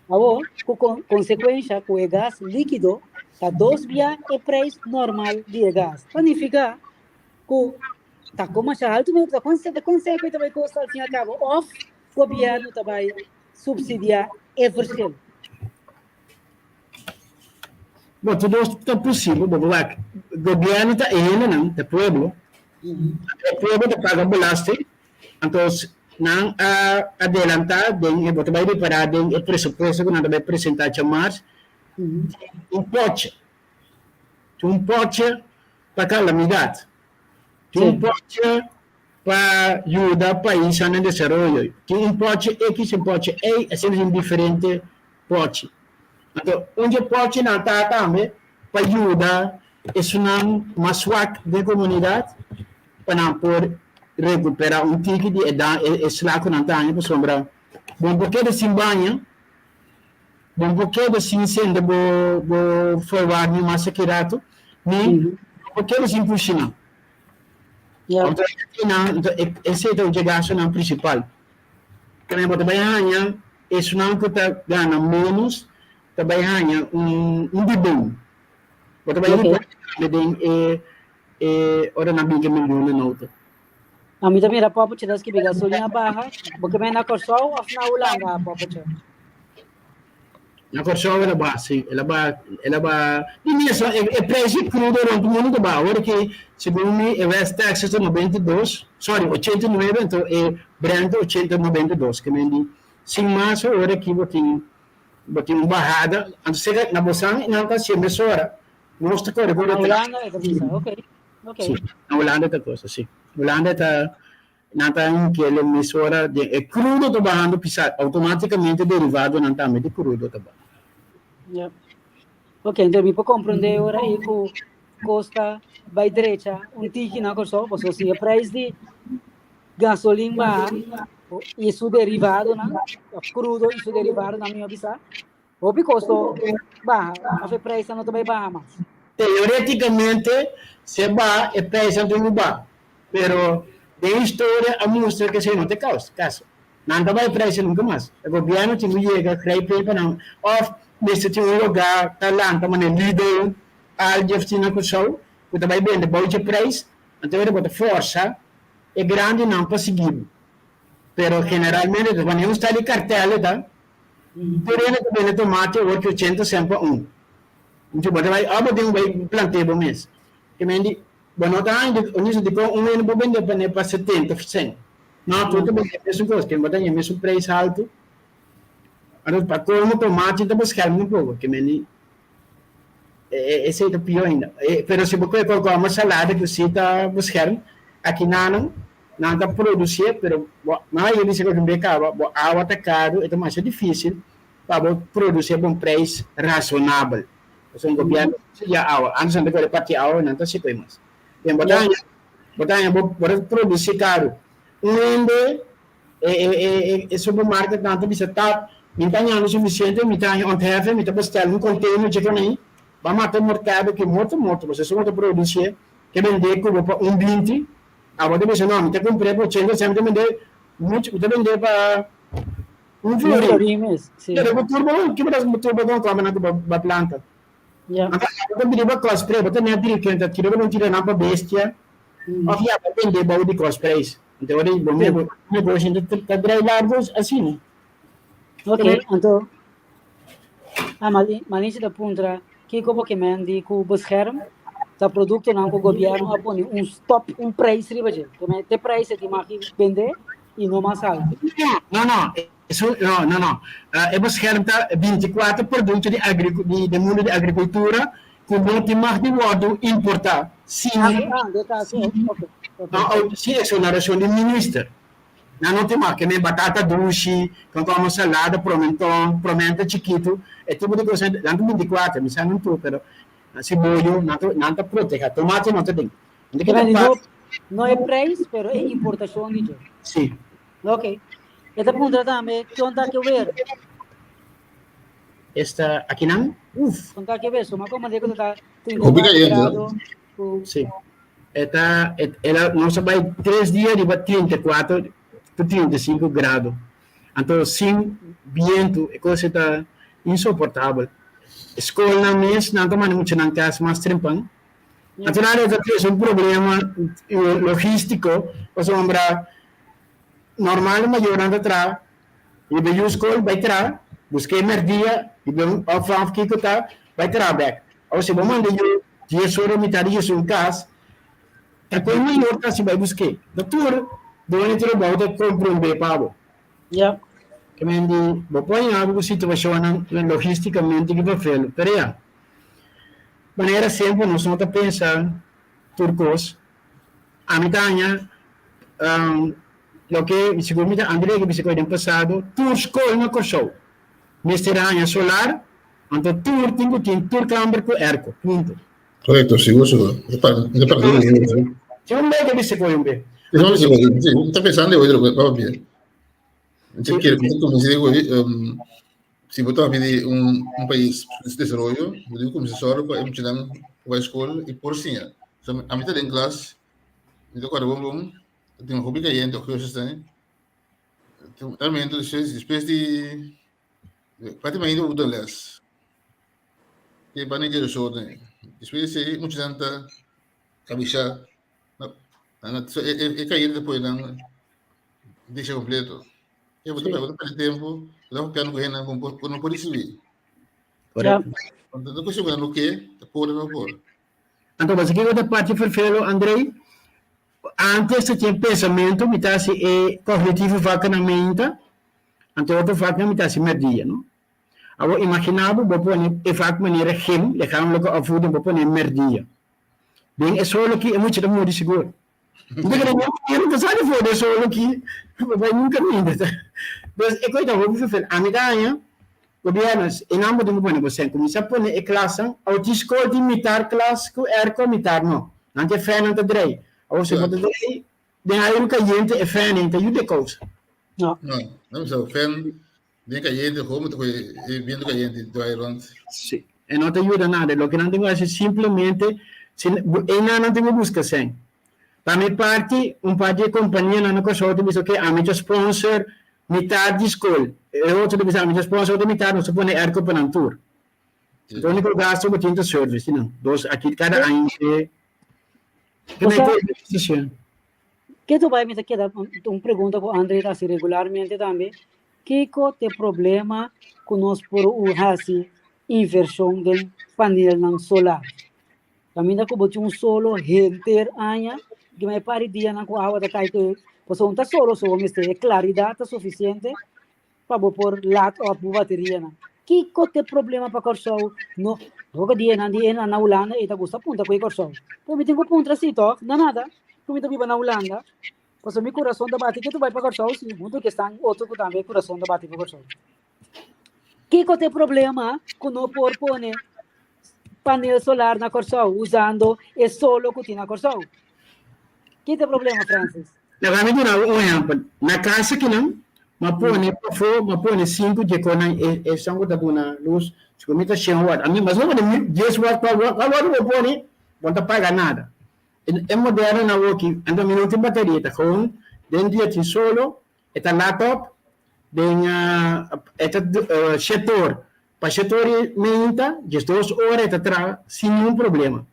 Agora, com consequência, com o gás líquido, tá 2 via o preço normal de gás. Significa que tá como mais alto, mas a consequência vai custar, ao fim e ao cabo, o governo vai subsidiar eversel. Bom, tudo é possível, o governo está indo, não, o povo está pagando bolaste, então, não adelantar, você vai preparar o pressuposto que nós vamos apresentar em março, um pote para calamidade, um pote para ajudar o país a desenvolver, que um pote X, um pote Y, é sempre um diferente pote. Então, onde pode não estar também para ajudar esse não mais swak da comunidade para não poder recuperar tique de esse lago não está aí para sombra. Bom, porque de simbanha, bom, porque de sincenda bo forward ni massa kirato, ni porque de simpushina. Então, esse é o gasto não principal. Quando você vai ganhar, esse não que está ganhando menos, trabalhando bidon. Você vai ganhar ora na biga milhão na outra. A mim também era papo de das que biga gasolina barra, porque vem na Corsol, na Holanda, papo de. Na Corsol ela base, ela ba. E nisso é preço crudo durante o mundo ba. Agora que segundo me é West Texas 92, sorry, 89, então é Brent 92, que me diz. Sim, mas agora que botin uma barrada, antes de na bolsa não está sempre sora. Mostra que agora na Holanda é isso, ok. Sim, na Holanda é coisa, sim. Holanda está não que ele emissora é crudo está barrando pisar automaticamente derivado não está de crudo está barrando. Yeah. Ok, então me pode compreender agora aí que costa vai direita tique na Corsol, porque se o preço de gasolina isso derivado na crudo isso derivado na minha visão o custo barra a preço não também barra mais teoreticamente se va e preço não vai pero de história a mostra que se não tem caso não vai preço nunca mais o governo tem que chegar creio para não of nesse tipo de lugar talanta mas líder al gestina com show que também vende bom preço então ele bota força é grande não conseguiu pero generalmente quando eu estou de cartel tá por ele também tomate 800 sempre então você vai plantar bom mês que me diz bueno tá onde de com ano vou vender para 70%. Não, tudo bem, isso coisa que botar em mesmo preço alto. Agora para como tomate tá buscar um pouco que me esse é o pior ainda. Pero se você colocar uma salada que você está buscando, aqui não está produzir, pero mas ele se coloca bem caro, a água está caro, então mais é difícil para produzir um preço razoável. Então, o governo já água, antes de ele partir água, não está se põe mais. Então, botanya, produzir caro. Onde supermarket nanti bisa tap mintanya anu suficiente mintanya on have minta bestel um container de que vamos até o mercado que muito você só pode produzir que vender como para 20 agora você não minta comprar por 100 sempre vender muito você vender para florimes sim pero turbo que para turbo com a mana da planta agora deriva cost pre você nem diria que ainda tira não tira nada bestia havia vender baú de cost price. Então, o negócio ainda está largos assim, né? Ok, então, a malícia da puntra, que como que mendi com o bescherm, da produto não com o governo, apone stop, preço ribaje. Também tem preço que mais vender e não mais alto. Não. É bescherm tá 24 produtos de mundo de agricultura com muito mais de modo importar. Sim. Sim, é uma narração de ministro. Não tem mais que nem batata doce, com uma salada, pimenta chiquito, é tipo de coisa, não 24, mas não tudo, pero cebola, não tá protege, tomate não tem. Não é preço, pero é importação de. Sim. Ok. Esta pergunta também, que onde que ver? Esta aqui não? Onde que ver? Só como digo, tá 34 grados. Sim. Ela não vai 3 dias de 34 a 35 graus. Então, sem vento, a coisa está insuportável. Escola na mês, não toma muito na casa, mas trempão. Então, é um problema logístico, para sombra normal, maior anda atrás, e veio a escola, vai atrás, busquei merdia, e veio ao fã que está, vai atrás, back. Ou se vamos mandar eu, 10 horas, metade de um caso, é coisa maior que se vai buscar. Doutor, doon ito ba ito comprende Pablo? Yeah. Kaya hindi põe algo situação logisticamente que vai fazer. Pero ya, maneira sempre nós não pensar turcos. A mitanya, lo que seguro me André que biscoito no passado, turco não correu. Neste ano solar, então tur tur camber com erco. Ponto. Correcto, seguro. Se um bem que biscoito um bem. No, sí, está pensando hoy de lo que va bien. Entonces, quiero como si digo, si vos estás un país de desarrollo, yo digo como si solo para empezar a escuela y por sí. A mitad de clase, yo tengo tengo hobby que yendo, que yo estoy. También entonces, después de praticamente un les. Que van a ir eso, después de mucha tanta cabeza. É cair depois não deixa completo. Eu vou ter tempo, dá um piano correndo não pode subir. Não consigo no que, pode não pode. Então, mas aqui outra parte perfeito, Andrei. Antes de ter pensamento, me tá se cognitivo vaca na mente, então outro vaca me tá se merdia, não? Agora imaginava, vou pôr e vaca maneira regime, deixar logo a fundo, vou pôr merdia. Bem, é só que é muito de seguro. Eu não sabe foda só aqui, vai nunca ainda. Mas é coisa vou fazer. A medalha, governos, em ambos do mundo você começa a pôr em classe, ao disco de imitar classe com erco imitar não. Não tem fé não tem drei. Ou se pode drei, de aí um cliente é fé não tem de coisa. Não só fé, de cliente como tu vendo cliente do Ireland. Sim. E não te ajuda nada. O que não tem é simplesmente, não tem busca sem. Da minha parte, parte de companhia não consegue dizer que a minha sponsor metade de escola. Eu outro dizer a minha sponsor de metade não se põe erco para não tour. Então o único gasto é o serviço, não. Dois aqui cada ano que tu vai me dar pergunta com o André assim regularmente também. Que tem problema com nós por o inversão do painel solar? Também dá como um solo renter aña que me pare dia na água da caite, pois não tá solo só mas tem claridade suficiente para pôr lat ou a bateria na. Que tem problema para cortar no Hoga dia na Holanda e tá gosta punta com corso. Pô, me tenho punta assim, toc, não nada. Como me viva na Holanda. Passou meu coração da bate que tu vai para corso, sim. Muito que está outro que também coração da bate para corso. Que tem problema com não por pone painel solar na corso usando é solo que tem na corso. Que tem problema, Francis? Nagami do na exemplo, na casa que não, mapone 5 de kona e sango da buna luz, se comita 100 watt. A mim, mas não é 10 watt para watt, mapone, não tá paga nada. É moderno na working, ando minuto de bateria, tá com dentro de solo, é laptop, den é setor, para setor menta, de 2 horas atrás, sem nenhum problema.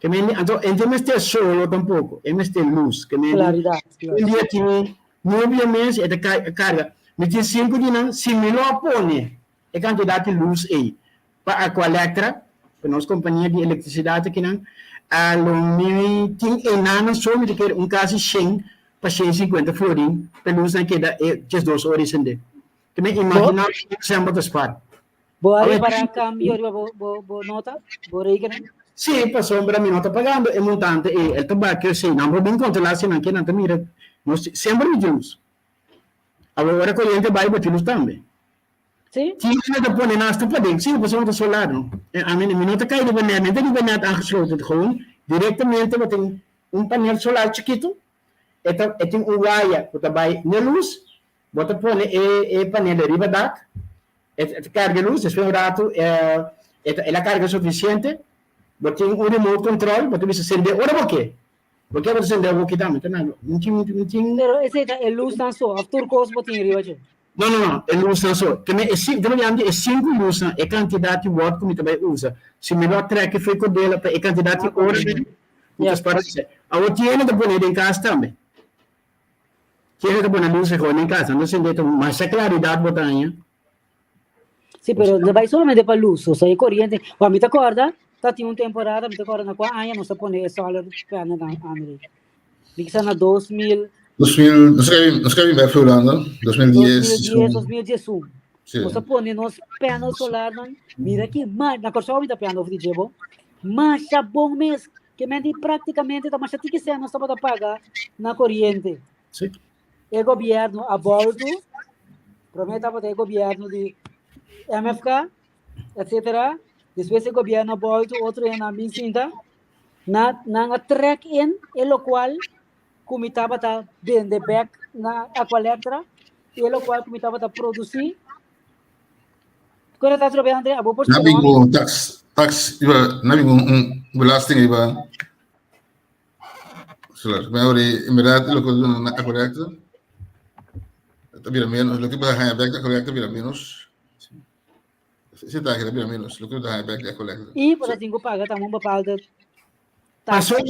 Que me então este solo tampouco, este luz, que me claridade. Um dia tinha 9 meses é carga, me tinha 5 dias, se me lo põe, é quantidade de luz aí. Para a Colectra, para nossa companhia de eletricidade que não, a me tinha enano só me quer caso 100 para 150 florim, para luz não queda just 2 horas ainda. Que me imaginar sempre das par. Boa aí para câmbio, bo nota, bo rei que não. Sì, per sombra mi nota pagando e montante e il tabacco sì, non può ben controllare anche non mira, sempre mi giusto. Allora corrente vai per giusto tambe. Sì? Chi ne da pone nasta pa ding, sì, possiamo da solare. A me mi nota kai di venire aangesloten gewoon direttamente met un panel solar chiquito. E tem un wire, bota vai na luz, bota pone e panel riba dak. E carga luz, es un rato e la carga sufficiente. Porque um remote control, porque você acende, ora por quê? Porque você acende o que dá, não tinha. Pero esse é luz não só, after course botinho riba. Não, é luz não só. Também é 5 luz, é quantidade de watt que me também usa. Se me dá track foi com dela, é quantidade de horas, muitas para dizer. A outra é da bonita em casa também. Que é da bonita luz em casa, não sei de mas a claridade botanha. Sim, pero não vai somente para luz, ou seja, corrente. Para me te acorda? Tá tinha temporada, me acordo na qual ano não se põe solar panel na América. Diga na 2000, não escrevi bem para Holanda, 2010. 2010. Você põe nos painel solar, mira aqui, mas na corção ainda piano de jebo. Mas já bom mês, que mente praticamente tá mas tem que ser não está para pagar na corrente. Sim. O governo a bordo promete para o governo de MFK, etc. Depois o governo volta outro ano a mim cinta na track in e lo qual comitava tá vender back na Aqualectra e lo qual comitava tá produzir quando tá trabalhando a boa Na bingo tax iba na bingo belasting iba solar mas em verdade lo que na Aqualectra vira menos lo que vai ganhar back da Aqualectra vira menos. Você tá aqui, pelo menos, o que dá back da coleta. E por assim que paga também uma paga a sombra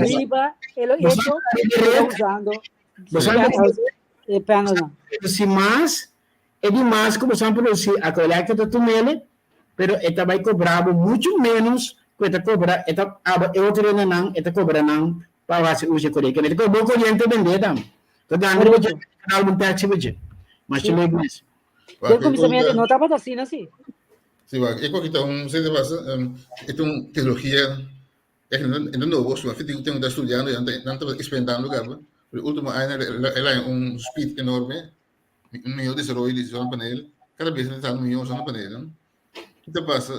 riba ele hecho usando e panel se mais é demais como são produzir a coleta do tumele, pero esta vai cobrar muito menos que esta cobra esta é outra não esta cobra não para você usar coleta que ele cobra corrente vender tam então dando algum taxa budget mas que legal isso eu começamento não estava assim assim sim vai é que tá sei de base é uma tecnologia é no novo só que tem que estudando e não experimentando cara o último ano ela é speed enorme meio desenvolvimento de solar painel cada vez está no meio solar painel então passa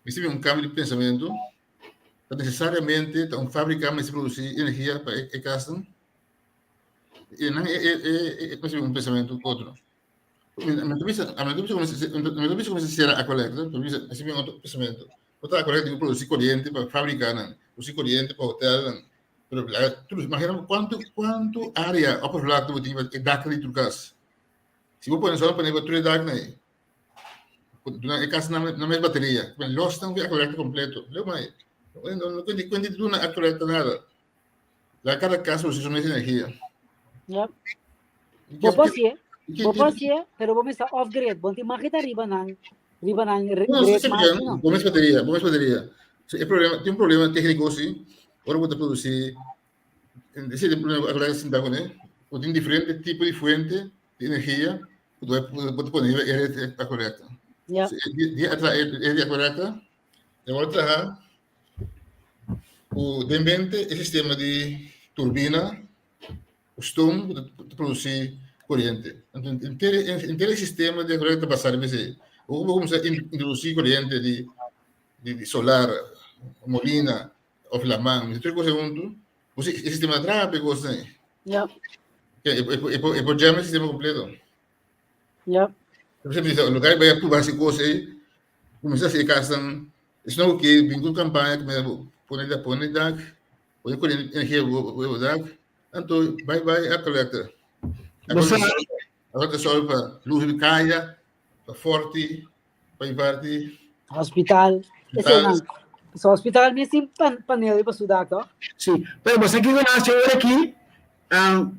existe cambio de pensamento necessariamente fábrica mas produzir energia para a casa e não é pensamento outro. A minha dúvida como se será a coleta, assim bem outro pensamento. Botar a coleta de produzir corrente para fabricar, produzir corrente para hotel, tudo. Imagina quanto área ao lado do time é dar ali do gás. Se você põe só para negar tudo é dar aí. É casa na mesma bateria. Nós estamos a coleta completo. Leu mais. Não tem quanto tudo na coleta nada. Lá cada casa precisa de energia. Yep. Vou fazer, pero vamos estar off-grid. Bom, tem marca riba nang grid mais, não? Vamos bateria. Tem problema técnico sim. Agora vou produzir esse problema agora assim tá, né? Tem diferente tipo de fonte de energia, pode poner a coleta. Ja. Dia correta. E outra o depende do sistema de turbina, o stoom para produzir corrente. Então, inteiro sistema de corrente passar você. Ou como introduzir corrente de solar, molina, ou flamam, e tudo coisa junto. O sistema atrás, coisa aí. Ja. E por já o sistema completo. Ja. Por exemplo, o lugar vai por base coisa aí, começar a se casar, isso não é o que, vem campanha que me põe dag, põe corrente energia o dag, então vai a coleta. Agora só para luz de caia, para forte, para invarte. Hospital. Esse não. So, hospital mesmo panel para estudar, tá? Sim. Pero você que nasce agora aqui,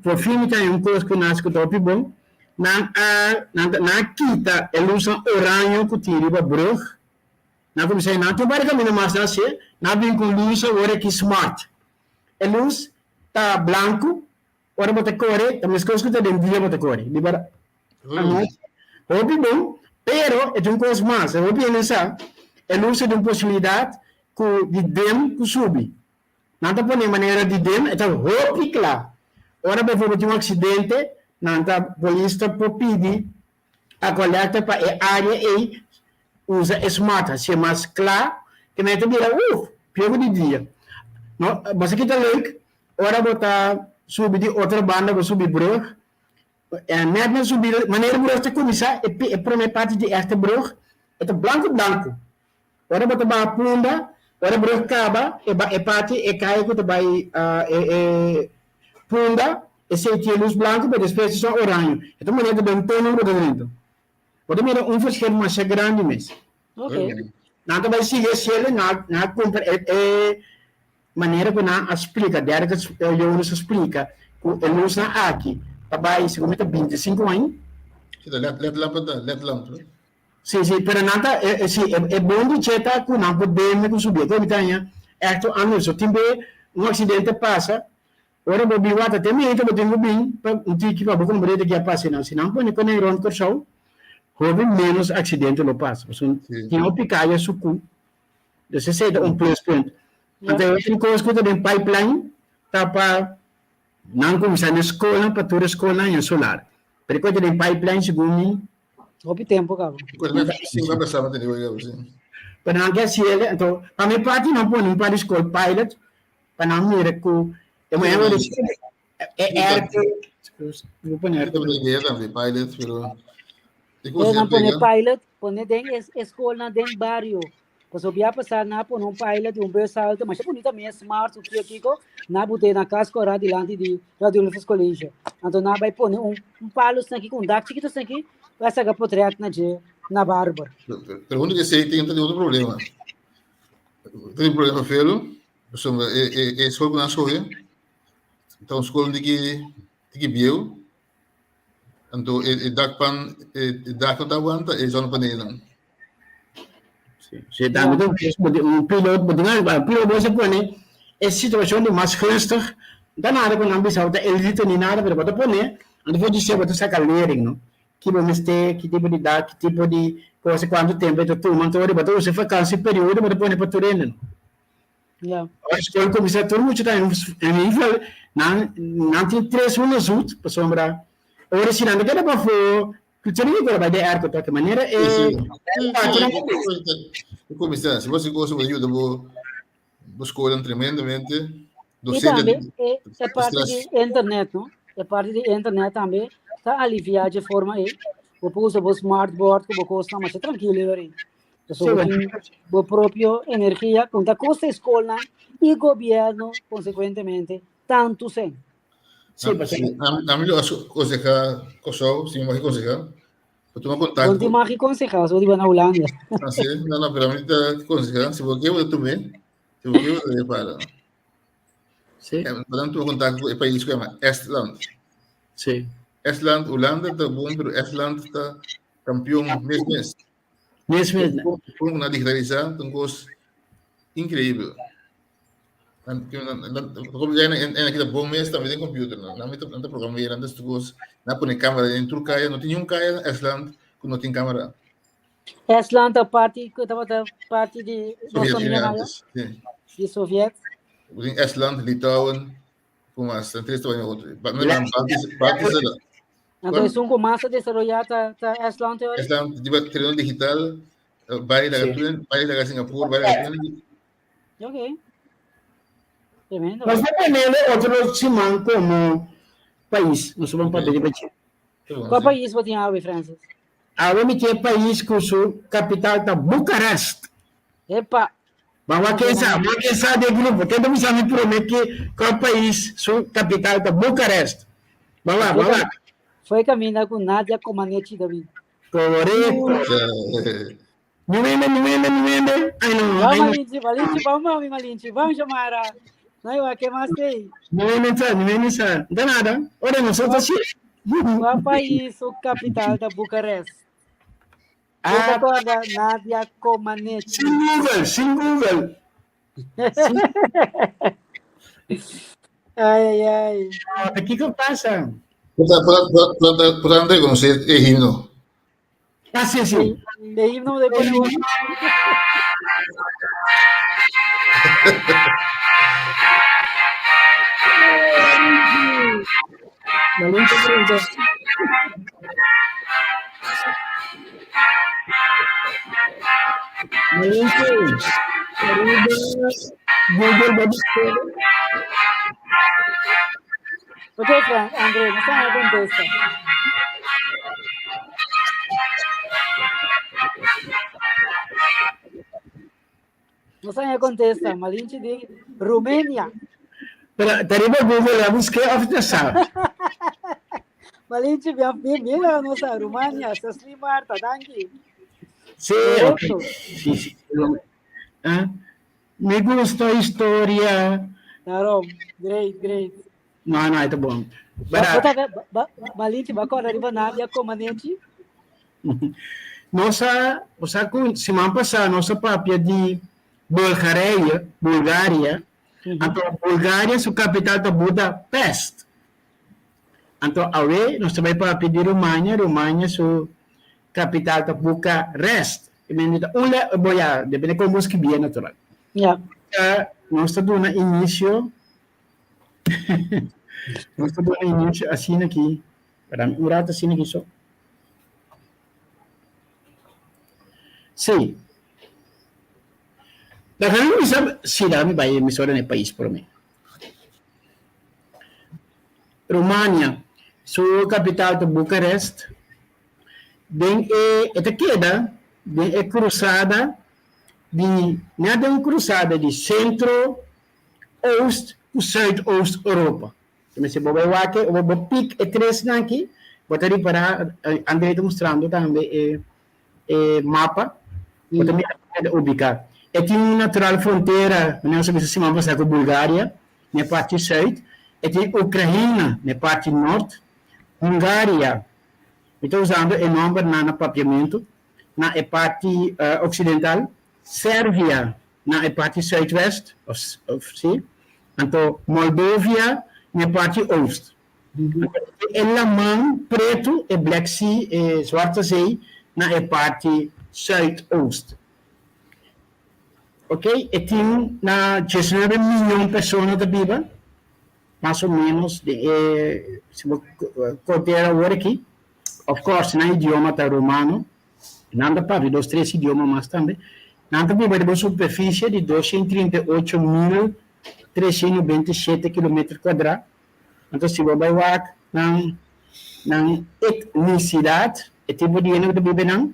por fim tem coisa que nasce com o topi bom, na kita ele usa oranho que tira para brug. Na como sei na tem vários caminhos mais nascer, na vem com luz agora aqui smart. A luz tá branco, ora bota core, também as coisas que tem dia bota core. Libera. Hobby bom, pero é um coisa mais. Eu vi nessa, ele usa de uma possibilidade de dem que sube. Nada por maneira de dem, então hobby claro. Ora por exemplo, um acidente, nada polícia por pedir a coleta para a área e usa smart, se é mais claro, que não é que vira, pior de dia. Não, mas aqui tá leuk, ora botar subir de outra banda, vou subir brug, net subir, maneira brug te começar, é para minha parte de esta brug, é branco. Ora botar ba punda, ora brug acaba, é parte, é cai que vai, punda, esse aqui é luz branco, mas depois só oranho. Então maneira de um tono do dentro. Pode mirar verschil mais grande mesmo. Ok. Nada vai seguir ele na compra maneira que na explica, der que eu nos explica, ele usa aqui, papai, se comenta 25 anos. LED lampa. Sim, pero nada, é bom de cheta que não podemos subir, como tem, é que antes timbe acidente passa, ora vou biwata também, então vou ter bem, um tique para como brede que passa não, se não põe com o ron corção, houve menos acidente no passo. Tem o picaia sucu. Você sei plus point. Então, tem coisa que tem pipeline, tá para não começar na escola, para toda a escola em solar. Pero quando tem pipeline, segundo houve tempo, cara. Quando vai passar, não tem eu sim. Para não quer ser, então, para minha parte não põe nem para escola pilot, para não me recu. Eu me lembro de vou pôr pilot, pero não pone pilot, pone den escola den barrio. Pues obvia passar na pone pilot um bus alto, mas bonita também smart o que aqui na bote na casco ora dilante de radiologista colégio. Então na vai pone palo aqui com dac que tu aqui vai sacar potreat na barba. Pergunta que sei tem outro problema. Tem problema feio, pessoal, é escola na escola. Então escola de que bio. Então, dak não aguenta, é só no paneiro. Sim, dá um piloto, você põe essa situação de mais gunstig, danada com ambição, ele não tem nada para põe, então vou dizer para você calering, não? Que vamos ter, que tipo de dar, que tipo de coisa, quanto tempo é tu mantor, para você vacança período, para põe para tureno. Ja. A escola começa a todo mundo tá em nível, não tem 3 anos juntos, para sombrar. Ora, se não quer para for, que teria que vai dar de qualquer maneira comissão, se você gosta de ajuda, vou escolher tremendamente. E também é parte de internet, não? É parte de internet também, está aliviar de forma aí. Vou usar o smartboard que vou custar mais tranquilo aí. O próprio energia, quando a costa escola e governo, consequentemente, tanto sem. A melhor coisa que eu sou, se me aconselhar, eu tomo contato. Onde mais aconselhar, eu digo na Holanda. Assim, não, para mim está aconselhar, se você eu também, se você eu para. Sim. Portanto, o contato com o país que chama Estland. Sim. Estland, Holanda está bom, mas Estland está campeão mês. Com na digitalização, tem coisa incrível. Como já é bom mês também tem computer, não está programando antes tu coisa, não põe câmera em Turquia, não tinha câmera, Estland, que não tem câmera. Estland a parte de Soviet Unie União antes. Sim. de Soviet. Em Estland, Litauen, como as três também outro. Mas não Baltis era. Então, isso com massa desarrollada ta Estland hoje. Estland terreno digital, baile da Singapura, baile da Tuen. Ok. Tremendo. Mas dependendo outro Simão como país, nós vamos para debater. Qual país você tem a Francis? Agora me tem país com sua capital da Bucareste. Epa. Vamos quem sabe do grupo. Quem não sabe prometer que qual país sua capital da Bucareste. Vamos lá. Foi caminhar com Nadia Comaneci também. Correto. Não vende. Vamos, Malinche. Vamos chamar a... Não, o que mais tem? Não vende. Não dá nada. Olha, nós somos assim. Qual país o capital da Bucareste? Nadia Comaneci. Sem Google. Ai. O que passa? Por onde conhecer o himno? Ah, sim. De himno de Bolívar. Malinche perguntou. Google Babisco. Ok, André, não sabe a contesta. Não sabe a contesta. Malinche de Romênia. Pero tariba Google Babisco of the South. Malinche, mira nossa România, Sasli Marta, danke. Sí. Me gusta a história. Claro, great. Não, é bom. Malinche, agora arriba Nadia Comaneci. Nossa, semana passada, nossa papia de Bulgária. Então, Bulgária, sua capital é Budapest. Então, nós também para pedir România, sua capital é Bucareste. Depende como você quer, natural. Nós estamos dando início. Assim aqui. Para um rato assim aqui só. Sim. Dahil isa sila may emisora ng país por mim. România, sua capital de Bucareste, bem esta queda, bem cruzada de nada cruzada de centro-oeste e sudoeste Europa. Então, se você vai aqui, o pic é 3 aqui, botaria para André está mostrando também mapa, botaria ubicar. E tem uma natural fronteira, não sei se chama com Bulgária, na parte sul, e tem Ucrânia, na parte norte, Hungária, estou usando o nome na papiamento, na parte ocidental, Sérvia, na parte sudoeste, então Moldóvia, na parte oeste. E la mão preto e Black Sea, e Zwarte Zee, na parte sudoeste. Ok? E tem 19 milhões de pessoas da Bíblia, mais ou menos, se você contar agora aqui, of course, na idioma tá romano, nada para 2-3 idiomas mais também, nada para uma superfície de 238.397 km². Então, se você vai na etnicidade, é tipo de ano da Bíblia, não,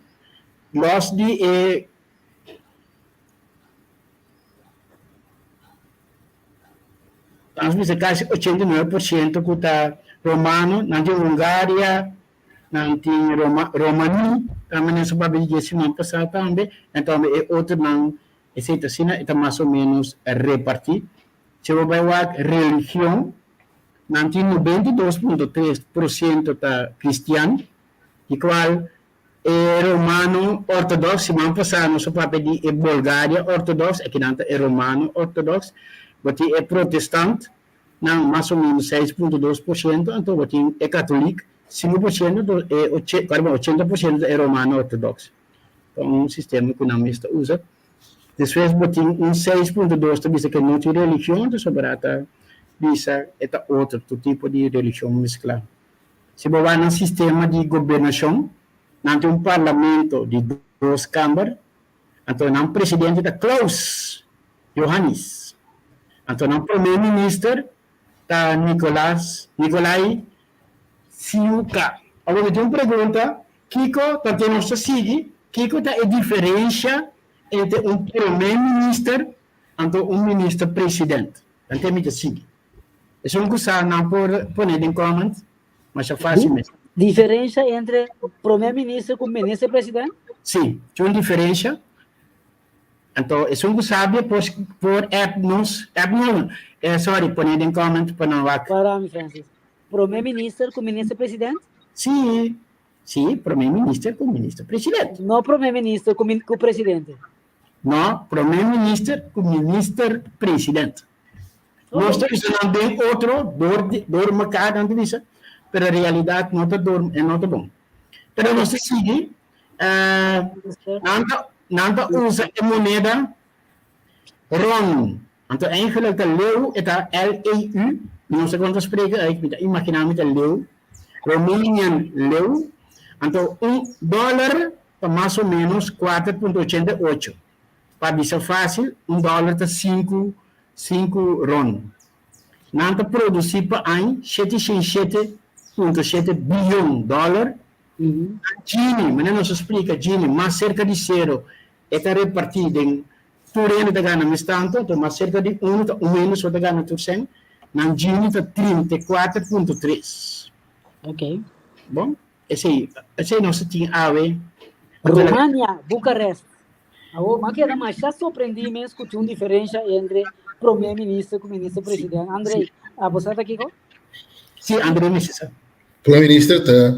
los de nós quase 89% que está romano, não tem Hungária, não tem Romani, também nessa papel de semana passada também, então outro não, etc. Assim, está mais ou menos repartido. Se você vai ver religião, não tem 92,3% está cristiano, igual romano ortodoxo, semana passada nosso papel de Bulgária ortodoxo, aqui não é romano ortodoxo, você é protestante, não, mais ou menos 6,2%, então você é católico, 5%, 80% é romano ortodoxo. para sistema econômico que usa. Depois, botem 6.2 que diz que não tem religião, então sobrata bisa é outro tipo de religião mesclada. Se você vai num sistema de governação, não tem parlamento de 2 câmaras, então não presidente da Klaus Johannes, então não primeiro-ministro da Nikolai Siuka. Agora tem uma pergunta, Kiko, tá tendo nossa sigue, Kiko tá a diferença entre primeiro-ministro e ministro-presidente. Então me sigue. Isso é uma coisa não por poner em comment, mas é fácil mesmo. Diferença entre primeiro-ministro e ministro-presidente? Sim, tem uma diferença. Então, isso é uma coisa por poner em comment para não vaca. Para mim, Francis. Primeiro-ministro com ministro-presidente? Sim, primeiro-ministro com ministro-presidente. Não primeiro-ministro com presidente? Não, primeiro-ministro com ministro-presidente. Nós estamos também outro, dor mercado, não diz, mas a realidade não é bom. Mas nós seguimos, não usa a moneda RON. Então, eigenlijk leeuw, het LEU, não sei quanto spreken, imaginar met een leeuw, Romanian leeuw. Então, $1 está mais ou menos 4,88. Para ser fácil, $1 está 5 RON. Nanta produzir para aí 77,7 bilhão dólares. Gini, mas não se explica, Gini, mais cerca de 0, está repartido em Turene da Gana, mas tanto, então mais cerca de 1, menos da Gana Tursen, na Gini está 34,3. Ok. Bom, esse aí não se tinha a ver. România, Bucareste. Mas que era mais surpreendi mesmo que tinha uma diferença entre primeiro-ministro e ministro-presidente. Andrei, você está aqui? Sim, Andrei, me sabe. Primeiro-ministro está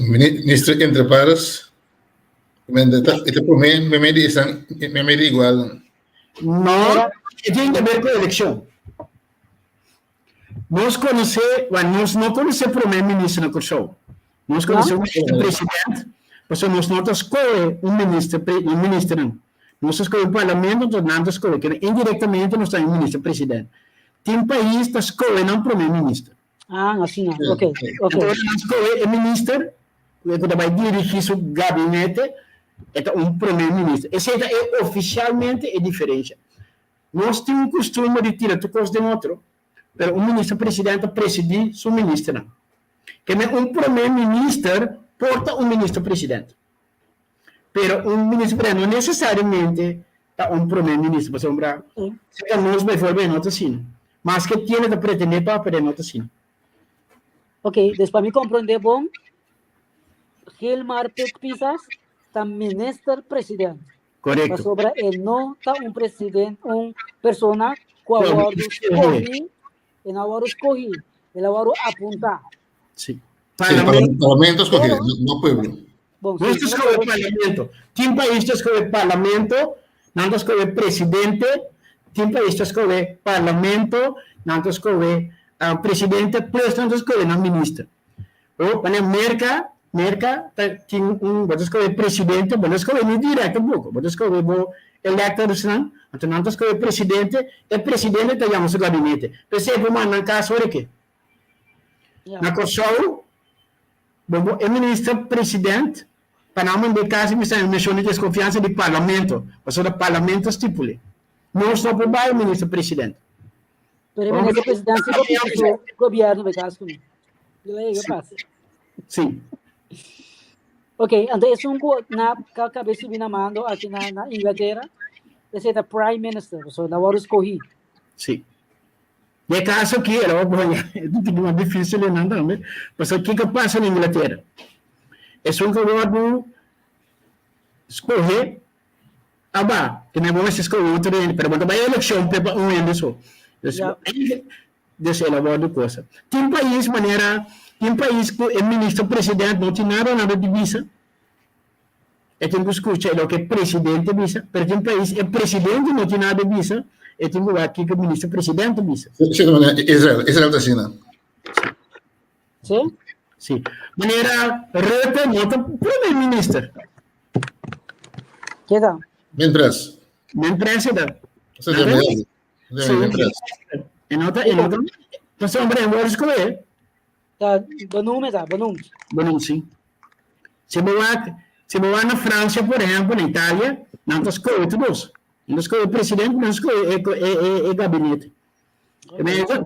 ministro entre pares. Itu memang igual. Não, tem a ver com a eleição. Nós não conhecemos o primeiro-ministro na Corção. Nós conhecemos o presidente, mas nós não escolhemos um ministro. Nós escolhemos o parlamento, nós não escolhemos. Indiretamente, nós temos um ministro-presidente. Tem país que escolhe um primeiro-ministro. Assim não. Ok. Então, nós escolhemos o ministro, que vai dirigir seu gabinete, é um primeiro-ministro. Essa é oficialmente a diferença. Nós temos o costume de tirar tudo de outro. Pero um ministro-presidente preside seu ministro. Que um primeiro-ministro porta um ministro-presidente. Pero um ministro-presidente não necessariamente está um primeiro-ministro. Você lembra? Se que nós vai volver em outra cena. Mas que tem de pretender para aprender em outra cena. Ok, depois me compreender bom. Gilmar Pisas está ministro-presidente. Correto. Mas sobre ele não está um presidente, uma pessoa com a hora escolhi. E na hora escolhi, ele agora apontar. Sim. Parlamento escolhe, não pueblo. Bom, nós escolhemos parlamento. Tem país que escolhe parlamento, não escolhe presidente. Tem país que escolhe parlamento, não escolhe presidente, plus não escolhe ministro. Ou, para América, tem você escolhe presidente, você escolhe no direto, você escolhe electors, então não escolhe presidente, e presidente está chamando o gabinete. Percebe, mas no caso aqui, na Kosovo, o ministro-presidente, para não de caso, me está mencionando desconfiança do parlamento, mas o parlamento estipula. Não estou por baixo, ministro-presidente. Pero o ministro-presidente se o governo, no caso comigo. Sim. Ok, então isso na cabeça de mando aqui na Inglaterra, esse é o Prime Minister, so na hora escolhi. Sim. De caso aqui, era uma difícil não também, mas o que passa na Inglaterra? É um governo escolher, que não vamos escolher outro, mas vai a eleição para um ano só. Desse elevado coisa. Tem país que o ministro-presidente não tem nada de visa. Eu tenho que escutar o que é presidente visa, mas tem país que o presidente não tem nada de visa, eu tenho que aqui que o ministro-presidente visa. Israel está assim, não? Sim? Sim. Maneira, Rutte não tem primeiro-ministro. Queda. Men pres. Men president. Essa é a melhor. Men pres. En otro, pues hombre, en Wales Square, bueno, sí. Se me va a Francia, por ejemplo, en Italia, não escolhe todos. Não escolhe o presidente, não escolhe o gabinete.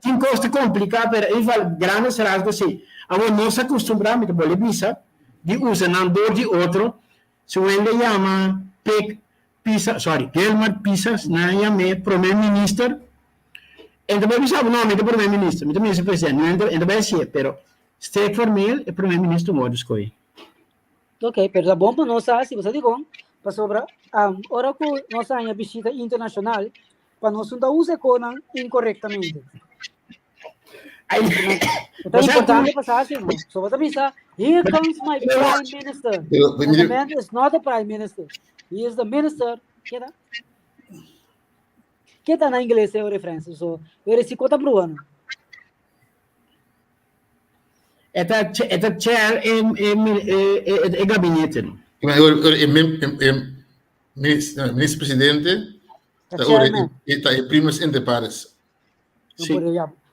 Tem coisa complicada, mas em grandes rasgos, sim. Agora, nós acostumamos, por exemplo, de usar um de outro, se ele chama Helmut Pisas, na chama primeiro-ministro, então vai pensar o nome do primeiro-ministro, então o presidente, então vai ser, pero strict formal, o primeiro-ministro pode escolher. Ok, pero é bom para nós, se você diga, para sobra, ora que nós temos a visita internacional, para nós não usar coisas incorretamente. Então é importante passar assim, não? So você pensa, here comes my prime minister. The man is not the prime minister. He is the minister. Que tá na inglês é a referência. So, ele se conta pro ano. Esta chair é gabinete. Ministro-presidente está em primos inter pares. Sim.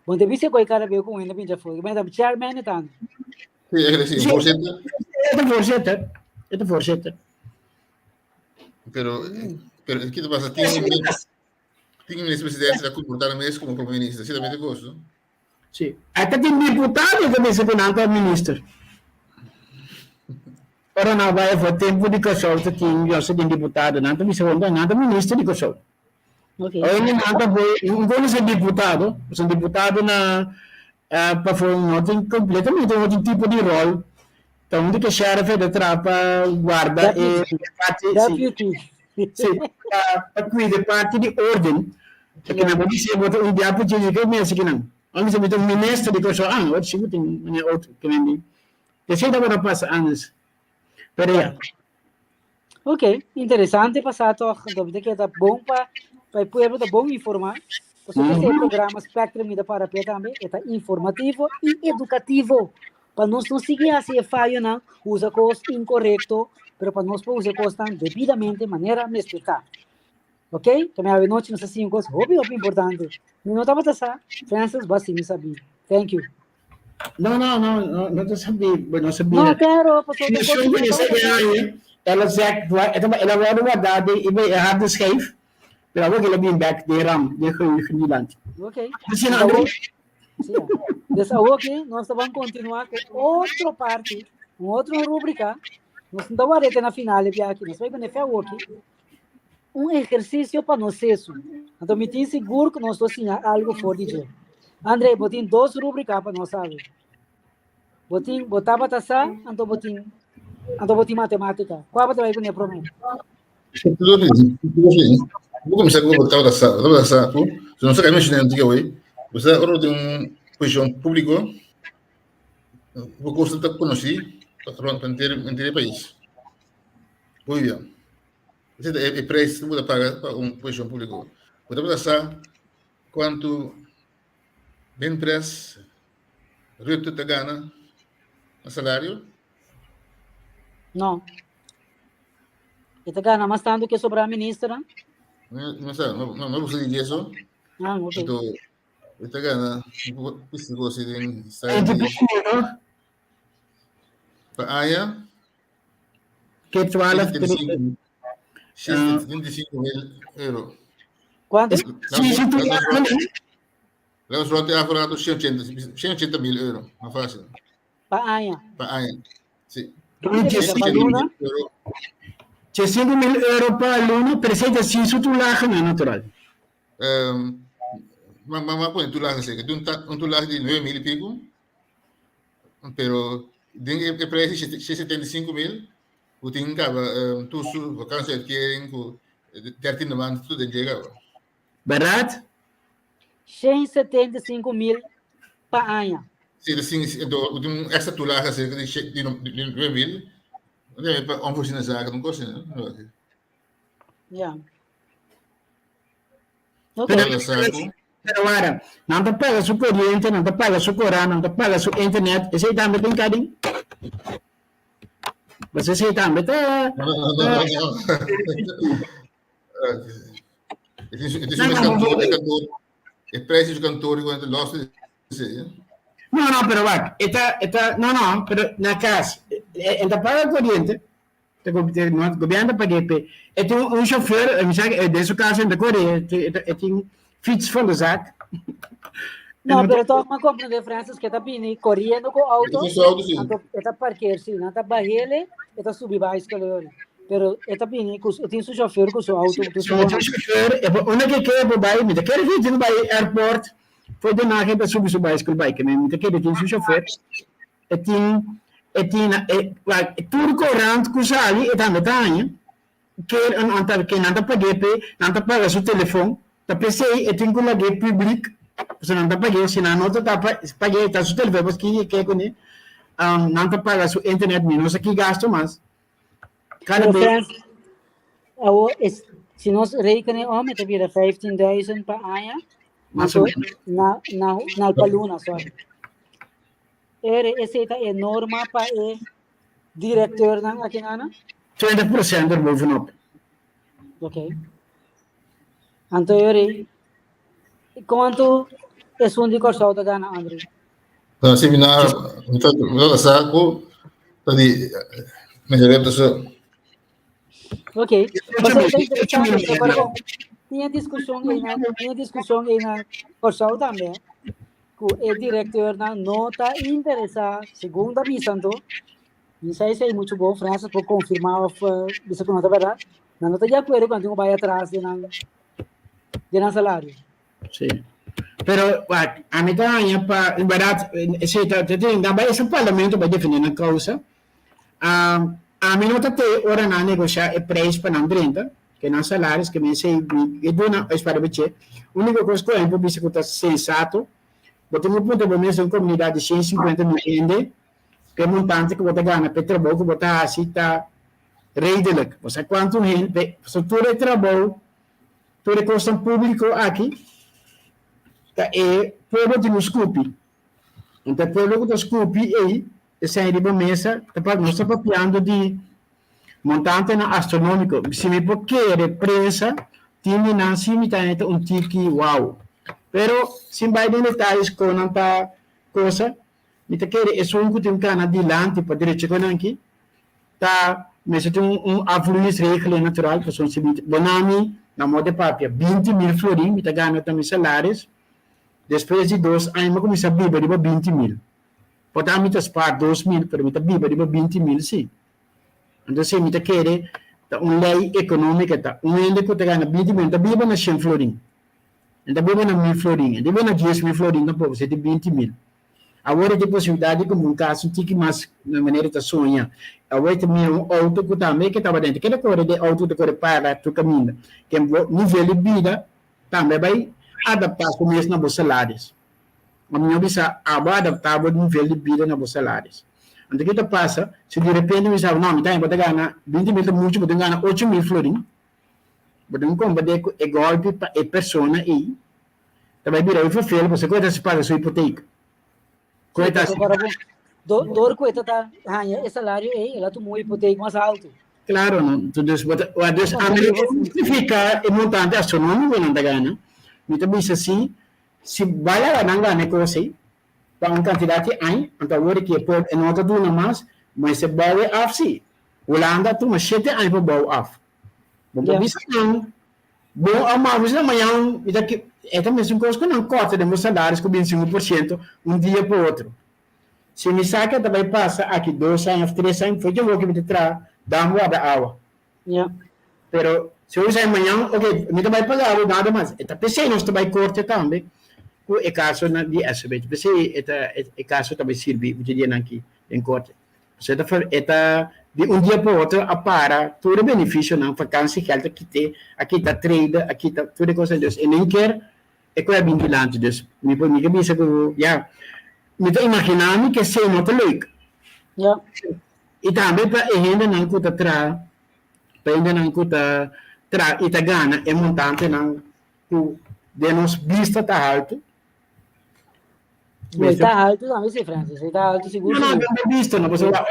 Bom, deve ser que cara veio com ele, pinja foi. Mas o chairman é tanto. Sim, é do forjeta. Pero o que passa? Tem ministro-presidente que comportar mesmo como primeiro-ministro. Isso também é gosto. Sim. Até tem deputado que também se conanta ministro. Ora não vai for tempo de cachorro que tem deputado, não também se conta nada ministro de cachorro. Okay. Ele nada foi, não ser deputado, são deputado na para fazer um completamente outro tipo de rol. Então, onde que sheriff de trapa guarda para cuidar parte de ordem. Porque na polícia botou um diabo de que mesmo que não. Onde se botou ministro de coisa, outro se botou outro que nem. Que se dá para passar antes. Pero ya. Ok, interessante passar toch, que é bom para o povo da bom informar. Porque esse programa Spectrum da Parapé também é informativo e educativo. Para nós não seguir assim a falha, não, usa coisas incorreto, mas para nós usar coisas devidamente, de maneira respeitada. Ok? Também a noite, não sei se coisas importante. Não estava passando, Francis, basta me saber. Thank you. Não sabia. Não sabia. Não, quero, ela zegt, ela vai guardar e hard schijf. Pero agora ela vem back de ram, de Nederland. Ok. Sim. Dessa aqui, nós vamos continuar com outra parte, outra rubrica. Nós não vamos até na final aqui. Nós vamos beneficiar aqui exercício para nós isso. Então, me tem seguro que nós estamos algo fora de jeito. André, botem 2 rubricas para nós saber. Botar para taça, então botem matemática. Qual vai ter o problema? Vou começar com o botar da sala. Se não sei como é que hoje, você tem posição pública, vou consultar conhecer para manter o país. Muito bem. Você é preço que você paga para uma posição pública. Você pode saber quanto bem preço reto te ganha no salário? Não. E te ganha mais tanto que sobrar a ministra? Não precisa disso. Ok. Então, te ganha isso você tem estar para área que 75.000 euros. Quanto? Leva só até agora 180.000 euros, não é fácil. Para área. Para área, sim. 5.000 euros para aluno, precisa sim sutulaje, não é natural. Mas põe tulaje, sei que um tulaje de 9.000 e pico, pero o preço é 75.000, o tem que tudo vacância que querem com 13 demandas tudo chega. Verdade? 175.000 para área. Sim, então essa tulaje cerca de 9.000, não é para oferecer essa não gosta, não é? Yeah. Okay. Pero agora, não te paga sua corrente, não te paga sua corrente, não te paga sua internet, esse aí também tem cadinho? Você sei também, tá? Não. Esse é cantor, é preço de cantor quando lost No, pero va, no, pero na casa, el paga corriente, no gobierno para que é um chauffeur, desse caso ainda corre, tem fiets van de zaak. No, pero todo uma compreende Francis que tá vindo correndo com o auto, está parquear sim, não tá barrele, está subir a escalera. Pero está vindo, tem seu chauffeur com seu auto. Seu chauffeur, onde que quer para baixo, me quer vir no baixo airport, foi de nada para subir seu bicycle bike, me quer vir seu chauffeur, tudo correndo com sali, e também tá que não paga seu telefone, tá pensei, e tem que lagar público. Se não está pagando, se não está pagando, está seu telefone, mas que com não está pagando sua internet, menos aqui gasto mais. Cada vez, se nós rekenamos, homem, te vira 15.000 per ano, mais ou menos. Na paluna só. Esse é norma para o diretor não aqui não? 20% do bovenop. Ok. Então, quanto é um de corso da gana, André? No seminar, então saco, tadi melhorando isso. Ok. Tinha discussão aí na corso também. O diretor não está interessado, segundo a missão, não sei se é muito bom, França, para confirmar isso que não é verdade. Não está de acordo quando vai atrás de não salário. Sim. Pero, a mim também, verdade, esse parlamento vai definir a causa. A mim não está hora na negociar o preço para não 30, que não salários, que me sei, e do não, espero que a única coisa que eu vou dizer que está sensato, botar um ponto para mim, uma comunidade de 150 mil ende, que é montante que botar ganha, para trabalho, que botar assim, está redelijk. Você quanto gente, se tu é trabalho, tu é custo público aqui, é povo de Muscupi. Então, povo de Muscupi aí, essa é a mesa, nós estamos falando de montante astronômico. Se me quer prensa, tem na cimita um tique wow. Pero, se vai em detalhes com essa coisa, me quer é um que tem um cana adiante para direito com aqui, tá, mas tem afluência regra natural, que são cimita. Bonami, na moda papia, 20 mil florim, me ganha também salários. Depois de 2 anos, eu comecei a viver de 20 mil. Portanto, eu spar 2 mil, mas eu viver de 20 mil, sim. Então, se eu quero uma lei econômica, ende que eu ganho 20 mil, eu vivo na 100 florim. Então, eu vivo na 1000 florim. Eu vivo na 10 mil florim, não pode ser de 20 mil. Agora, tem possibilidade, como um caso, que mais, na maneira de sonhar. Agora, tem um auto que também estava dentro. Que decorre de auto que decorre para o caminho. Que é nível de vida, também vai adaptar-se mesmo nos salários. A minha visão é adaptar o nível de vida nos salários. Então, o que passa? Se de repente me diz, não, então, vou ganhar 20 mil, muito, vou ganhar 8 mil florim. Vou combater o golpe para a pessoa aí. Também virar o filho, você coisa se paga a sua hipoteca. Coisa assim. Dor coisa tá, o salário aí, ela tomou hipoteca mais alto. Claro, não. Tudo isso, a maneira significa o montante astronômico não está ganhando. Então, isso assim, se vai a ganhar negócio, para uma quantidade de anos, então, agora que pode, não está dando mais, mas se vai af, sim. Holanda, tu mas 7 anos para bom af. Bom, isso não. Bom, a mais amanhã, é também uma coisa que não corta de meus salários com 25% dia para o outro. Se me saca, também passa aqui 2 anos, 3 anos, foi de novo que me traz, dá uma da água. Pero, se eu usar amanhã, ok, me vai pagar nada mais. Então, pensei, nós também corta também. O caso de SBT, pensei, o caso também serve, o dia aqui, em corte. Você está de dia para o outro, para todo benefício, não, vacância, que aqui está trade, aqui está toda coisa disso. E nem quer, é que é vigilante disso. Me pensa que, me estou imaginando que sei muito leuk. E também para a gente não custa atrás, para a gente não custa e tá ganha é montante não de nos vista tá alto. Está alto também, sim, Francis. Está alto seguro. Não, visto, não, você vai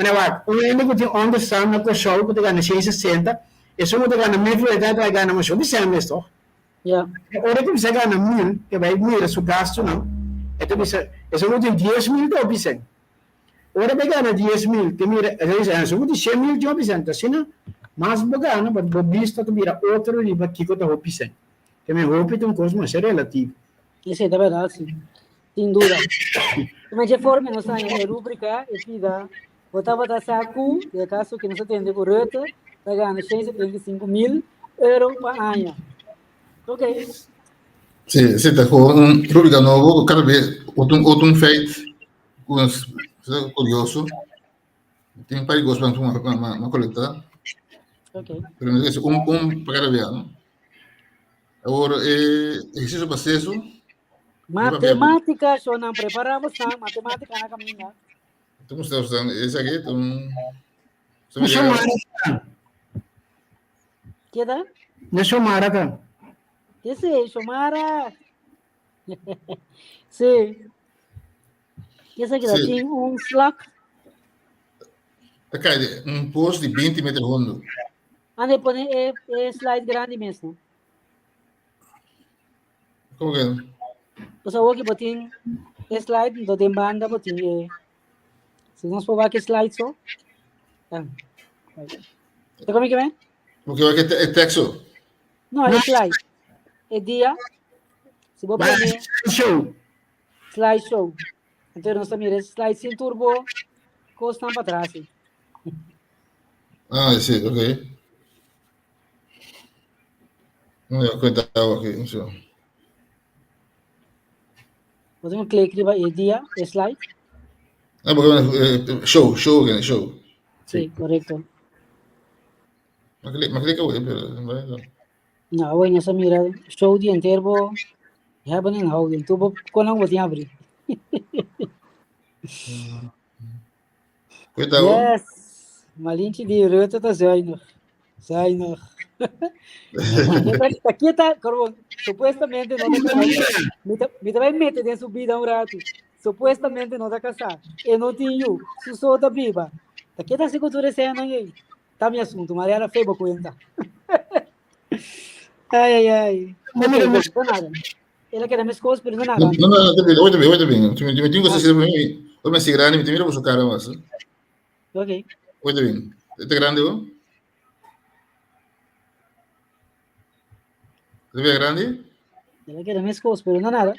Mas o único que onde está na pessoa que ganha 660, isso não ganha meio de idade, vai ganhar mais de 100 mesmo. Yeah. Ora que você ganha 1000, que vai mil seu gasto, não? Então você, isso não tem 10.000 de opção. Ora vai ganhar 10.000, que mira, isso não tem 100.000 de opção, assim não? Mas bagana, mas bobista tu mira outro livro aqui que eu estou opção. Que me roupa tem um cosmos relativo. Isso é da verdade, sim. Sem dúvida. Mas de forma, nós temos a rubrica e pida, botava da saco, de caso que não se atende correto, da ganha 175.000 euros por ano. Ok. Sim, você está com rubrica novo, cada vez, outro feito, curioso, tem para gostar de uma coleta, Ok. pelo menos para cada vez, não? Agora, exercício para acesso, Matemática, só não preparamos, não. Matemática na caminha. estamos usando esse aqui, então... Que dá? Não chamara, cara. Que sei, Xomara. Sim. Que sei que dá? Tinha um Slack. Acá, post de 20 metros fundo. Ande pone slide grande mesmo. Como que é? O sea, que botin slide, do tem banda botin. Se nós for que slide só. Você como é que vem? Porque vai que é texto. Não, é slide. É dia. Se vou poner slideshow. Então nós também slide sem turbo, costa para trás. Ah, sim, ok. Não ia contar aqui, isso. Podemos clicar em dia, slide. Ah, porque show. Sim, correto. Mas clica, pero Não, hoje nessa mirada, show dia inteiro, já bem não, então vou quando vou te abrir. Coitado. Yes, malinche de rota tá saindo. Aqui está, supostamente não está casado. Me vai meter de subida um rato. Supostamente não está casado. Eu não tinha, se sou da viva. Aqui está seguro esse ano aí. Tá meu assunto, mas ela fez boa conta. Ai. Não nada. Ela quer minhas coisas, mas não nada. Não, oito bem. Me tenho que assistir para mim. Eu me sigo grande, me tenho que buscar cara, mas. Ok. Oito bem. Este grande, ó. ¿Se ve grande? Ela quer minhas coisas, mas não nada.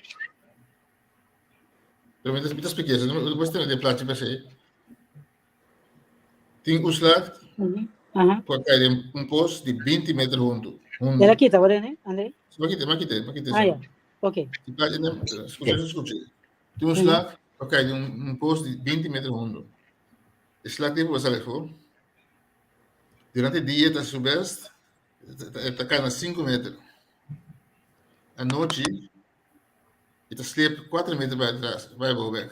Pero mientras pequeñas, depois tem de plástico para ser. Tem uslat, para cair post de 20 metros junto. Ela aqui, tá vendo, né, André? Makita. Ah, ok. Escuche. Tem uslat, para cair post de 20 metros junto. Uslat tipo você levou. Durante o dia, está subeste, está caindo a 5 metros. À noite, está sleep 4 metros para trás, vai voltar.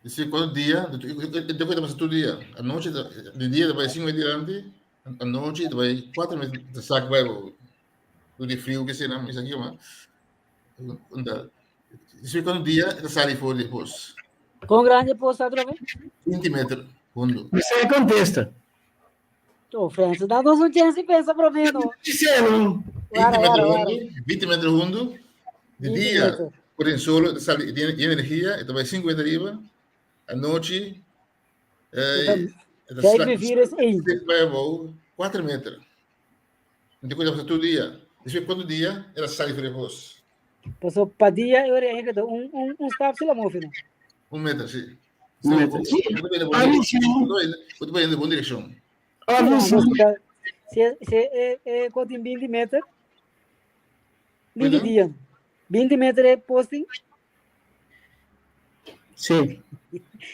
Dice, quando dia, depois de todo dia, a noite, de dia vai 5 metros adiante, a noite vai 4 metros de saco vai do de frio que se não, isso aqui, mas dice, quando dia, está sai fora depois. Com grande posto outra vez? 20 metros, fundo. Isso aí contesta. Ô, Francis, dá nos um chance e pensa para mim, não? Disseram. 20 metros fundo, de dia, por em solo, de energia, então vai 5 metros arriba, a noite, me vira aí. Vai 4 metros. Então, quando você todo dia, depois quando dia, ela sai fora depois. Passou para dia, eu era stop se la move, 1 metro, sim. Muito bem, na boa direção. Se é quanto em 20 metros, 20 dias. 20 metros é posting? Sim.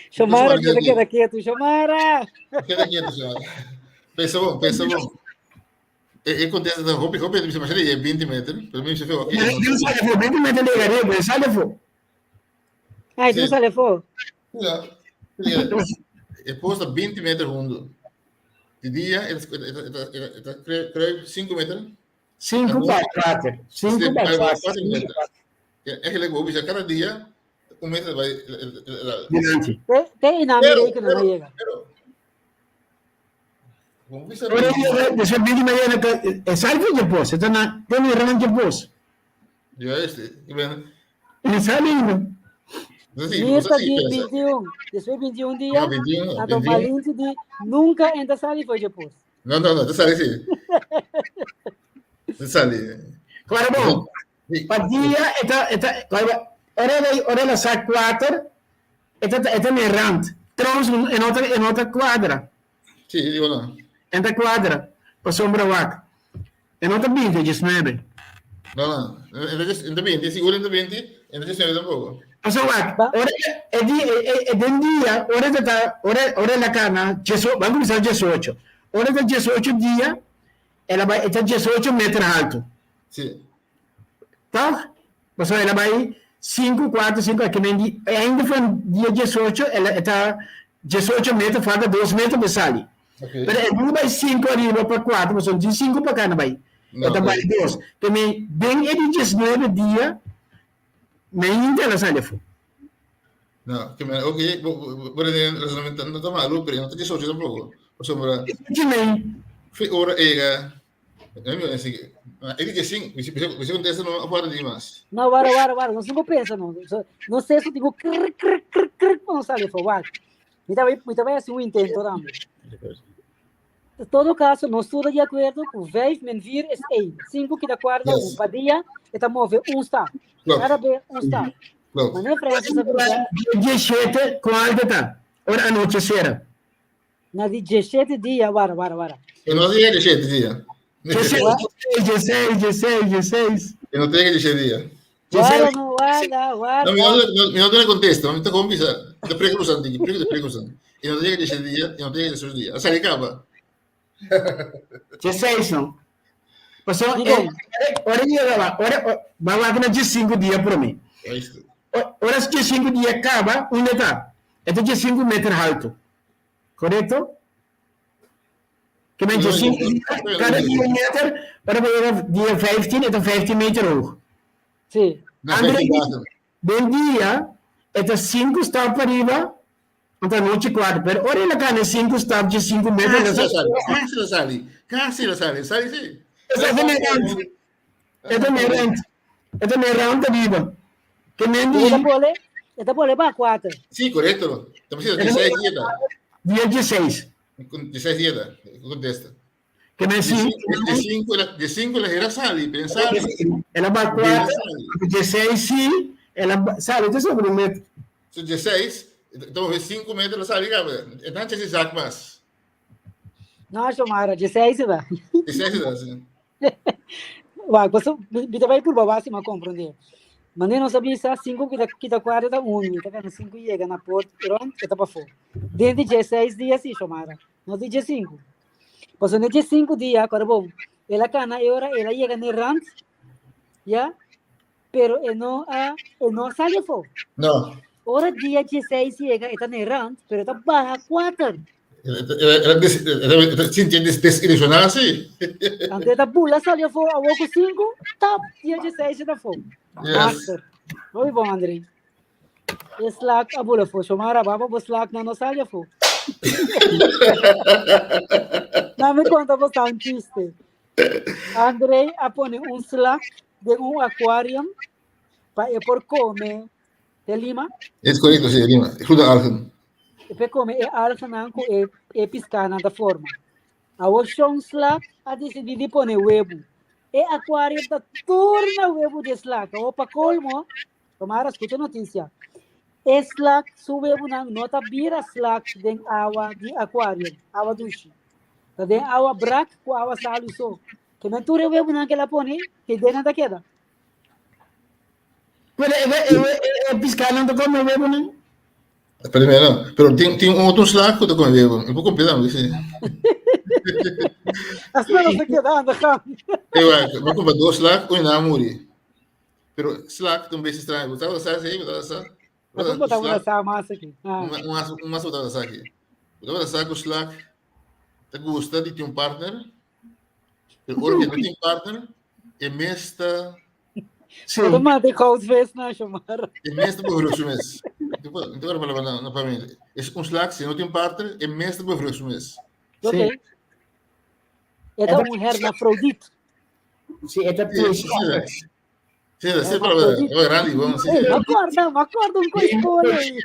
Xomara, queda quieto, Xomara! Queda quieto, Xomara. Pensa bom. Acontece da roupa, é 20 metros, pelo menos você fez aqui. Não sale for, 20 metros de garia, mas sale for. Ah, tu sale for? Não. É posto 20 metros fundo. De dia, creio 5 metros. 5 para 4. 5 para 4. É que ele cada dia, un metro vai Dinanzi. Te in America non llega. Kung bisa Ora io se vedi Mariana che è salvo il posto, è una come range posto. este, E salino. Nesta dia 21, depois 21 dia, a do Malinti di nunca entra sali foi depois. No, tu sali sì. Tu sali. Guarda bom. Pa dia ora la sa 4 eta ne rand. Trouwens in outra quadra. Sì, dico no. Enta quadra. Pa sombra wak. In outra 20, 19. No. In de 20, sicuro in de 20, in de 19 tampoco. So wak. Ora den dia, ora la cana, vamos começar 18. Ora da 18 dia, ela vai estar 18 metros alto. Sì. Tá? Mas ela vai 5, 4, 5, aqui nem ainda foi dia 18, ela está 18 metros, falta 2 metros para sair. Okay. Mas não vai 5 arriba para 4, mas são de 5 para cá, não vai. Então vai 2. Também, bem ele 19 dias, nem ainda ela sai de fora. No, che ok, vorrei dire il ragionamento non è male, però non ti socio tampoco. Sembra ora era ele diz assim, você contesta não fora de mais. Não, vara, não se não pensa não. Não sei se digo não sabe falar. Muito bem assim um intento também. Em todo caso, nós estamos de acordo com 5 menos 4 é 1. 5 que dá guarda um para dia, está move um está. Cada vez um está. Mas não é França, sabe? 17, qual está? Ora anoitecer. Na 17 dias, vara. Eu não digo 17 dias. 16. Eu não tenho 17 dias. Guarda. No, mi non contesto, mi sta convisa. Te prego santi, prego santi. Eu não tenho 17 dias, eu não tenho 16 dias. A sai capa. 16 não. Passou, ora vai lá na 5 dias para mim. É isso. Ora se 5 dias acaba, onde está? É de 5 metros alto. Correto? Que men 5 dias, cada kilometer, para dia 15, é 15 metros hoog. Sim. Bem dia, é 5 está para arriba, então noite 4, pero ora ele cana 5 está de 5 metros. Casi lo sale, sì. É também round arriba. Que men Esta pole para 4. Sì, corretto. Stiamo dicendo 16 dieta. Dia 16. 16 dieta, contesta. Que men De 5 la era sali, pensare. Ela vai 4, 16 sim, ela sale, então sobre um metro. Su 16, então 5 metros la sali, então c'è si sac mas. Não, Chomara, 16 vai. 16 da, sì. Vai, você vai por baixo, mas compreender. Mas nem não sabia se 5 que dá 4 dá 1, tá vendo? 5 chega na porta, pronto, está para fora. Dentro de 16 dias, sim, Chomara. Não de 5. Pois não de 5 dias, agora bom. Ela cana ela chega no rand, já? Pero não sai fora. No. Ora dia 16 chega, está no rand, pero está barra 4. Si entiende desilusionada, sì. Antes da bula sai fora, a pouco 5, top, dia 16 está fora. Yes. Muy bom, André. Slack a bula fora, Chomara, baba, Slack não sai fora. Não me conta você um chiste. André a pone um slack de um aquário para por comer de Lima. É correto, sì, Lima. Fruta algen. E per comer algen e piscar da forma. A um slack a decidir pone huevo. E aquário da torna huevo de slack. O para colmo, tomara escuta notícia. Slack sube una nota vira slack de agua de aquário, agua dulce. De agua brac com agua saluso. Que me ture huevo na que la pone, que dentro da queda. Pero piscar não tocou meu huevo, não? Primeiro, però tem um outro slack que come bevo. Un po' complicato, sì. Assim não se queda, anda cá. Eu vou comprar 2 slack, um na muri. Pero slack também se estranho. Você sabe aí, você sabe? Vamos botar uma massa aqui. Uma massa botada aqui. Botada saco slack. Te gusta de ter um partner. Pero ora que não tem partner, é mesta Sim. Automático house fest na chamar. É mestre por grosso mês. Então agora para na família. É um slag, se não tem parte, é mestre por grosso mês. Ok. É um hermafrodite. Sim, é Sim, para rally, vamos sim. Me acorda um coisa escola. Sim.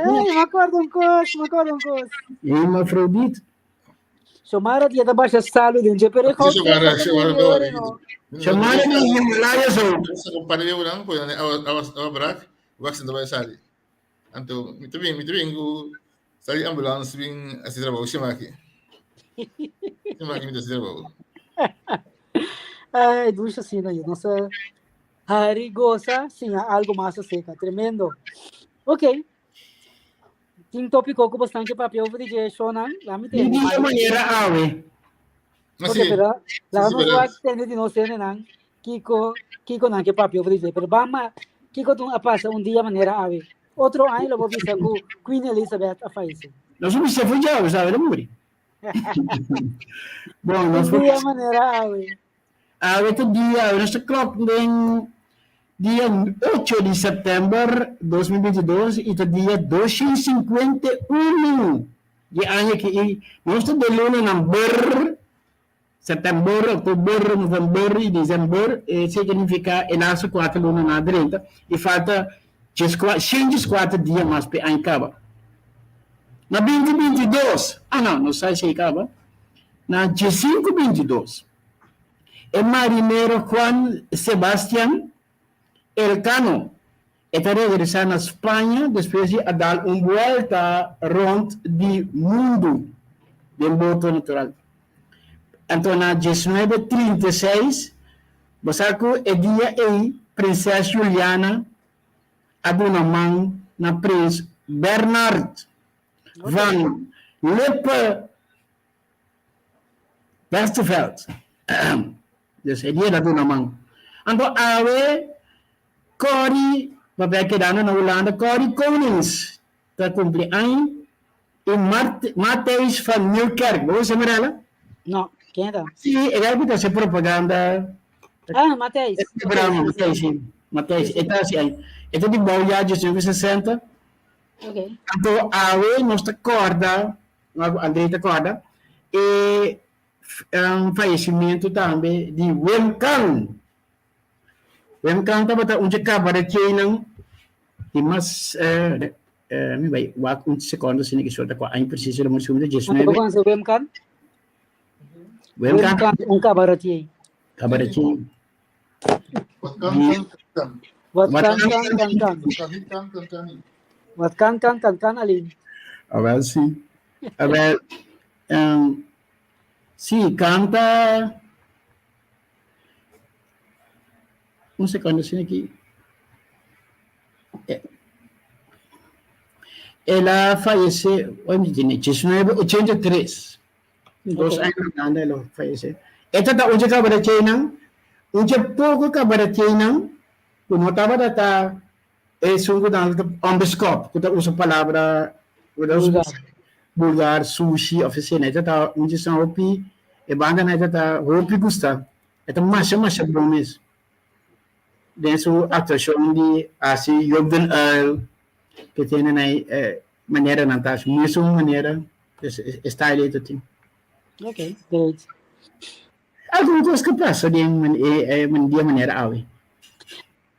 Me acorda um coisa. Hermafrodite. Chamara dia da baixa saúde, um dia para house fest. Chamara de Himalaya Zone. Essa companhia não pode a brac, vai ser da sali. Então, muito bem, sali ambulância bem assim trabalho chama aqui me trabalho. Ai, ducha assim, né? Nossa, harigosa, sim, algo massa seca, tremendo. Ok. Tem tópico com bastante papel para dizer, Shonan, lá me tem. De que maneira, Awe? Ok, pero lá não vai ter de nós, né? Kiko não que papel para dizer, pero vamos, Kiko tu passa dia maneira ave. Outro ano eu vou visitar com Queen Elizabeth a fazer. Nós vamos ser fugidos, sabe, não muri. Bom, nós vamos dia maneira ave. Outro dia, nós clock em dia 8 de setembro de 2022 e o dia 251 de ano que nós estamos de luna number setembro, outubro, novembro e dezembro significa o nosso 4 luna na direita e falta 4 dias mais para acaba. Na 2022, não sei se acaba. Na 1522, o marinheiro Juan Sebastián Elcano está regressando na Espanha depois de dar uma volta rondo do mundo de boto natural. Então, na 1936, você é dia aí, Princesa Juliana Adunamang na Prince Bernard van Lippe-Westerveld. Dus é dia da Adunamang. Então, Corey, papel que dá na Holanda, Corey Konings, está cumpleaños, e Matthijs van Nieuwkerk, você lembra ela? Não, quem é? Sim, ele é que está fazendo propaganda. Matthijs. Matthijs, está assim, está de boa de 1960. Ok. Então, nós está corda, André está corda, e falecimento também de Wim Kang. Wim Kang estava onde acaba de China, e mas me vai, um segundo, assim, que só está com a imprecisão, mas como diz, né? Não conhece Wim Kang? Wim Kang, cabaretier. Cabaretier. Wat kan, alin. Well, sim. Well, sim, canta. Um segundo, assim, aqui. Ela faleceu em 1983. 2 anos na ela faleceu. Esta da onde acaba de China, onde pouco acaba de China, quando estava da sungo da ambiscop, quando usa a palavra vulgar, sushi, oficina, esta onde são hopi, e banda na esta hopi gusta, esta massa bom mesmo. Dentro da atuação de assim, Jordan Earl, que tem na maneira não tá, mesmo maneira, style itu tem. Ok, great. Alguma coisa que passa de maneira awe.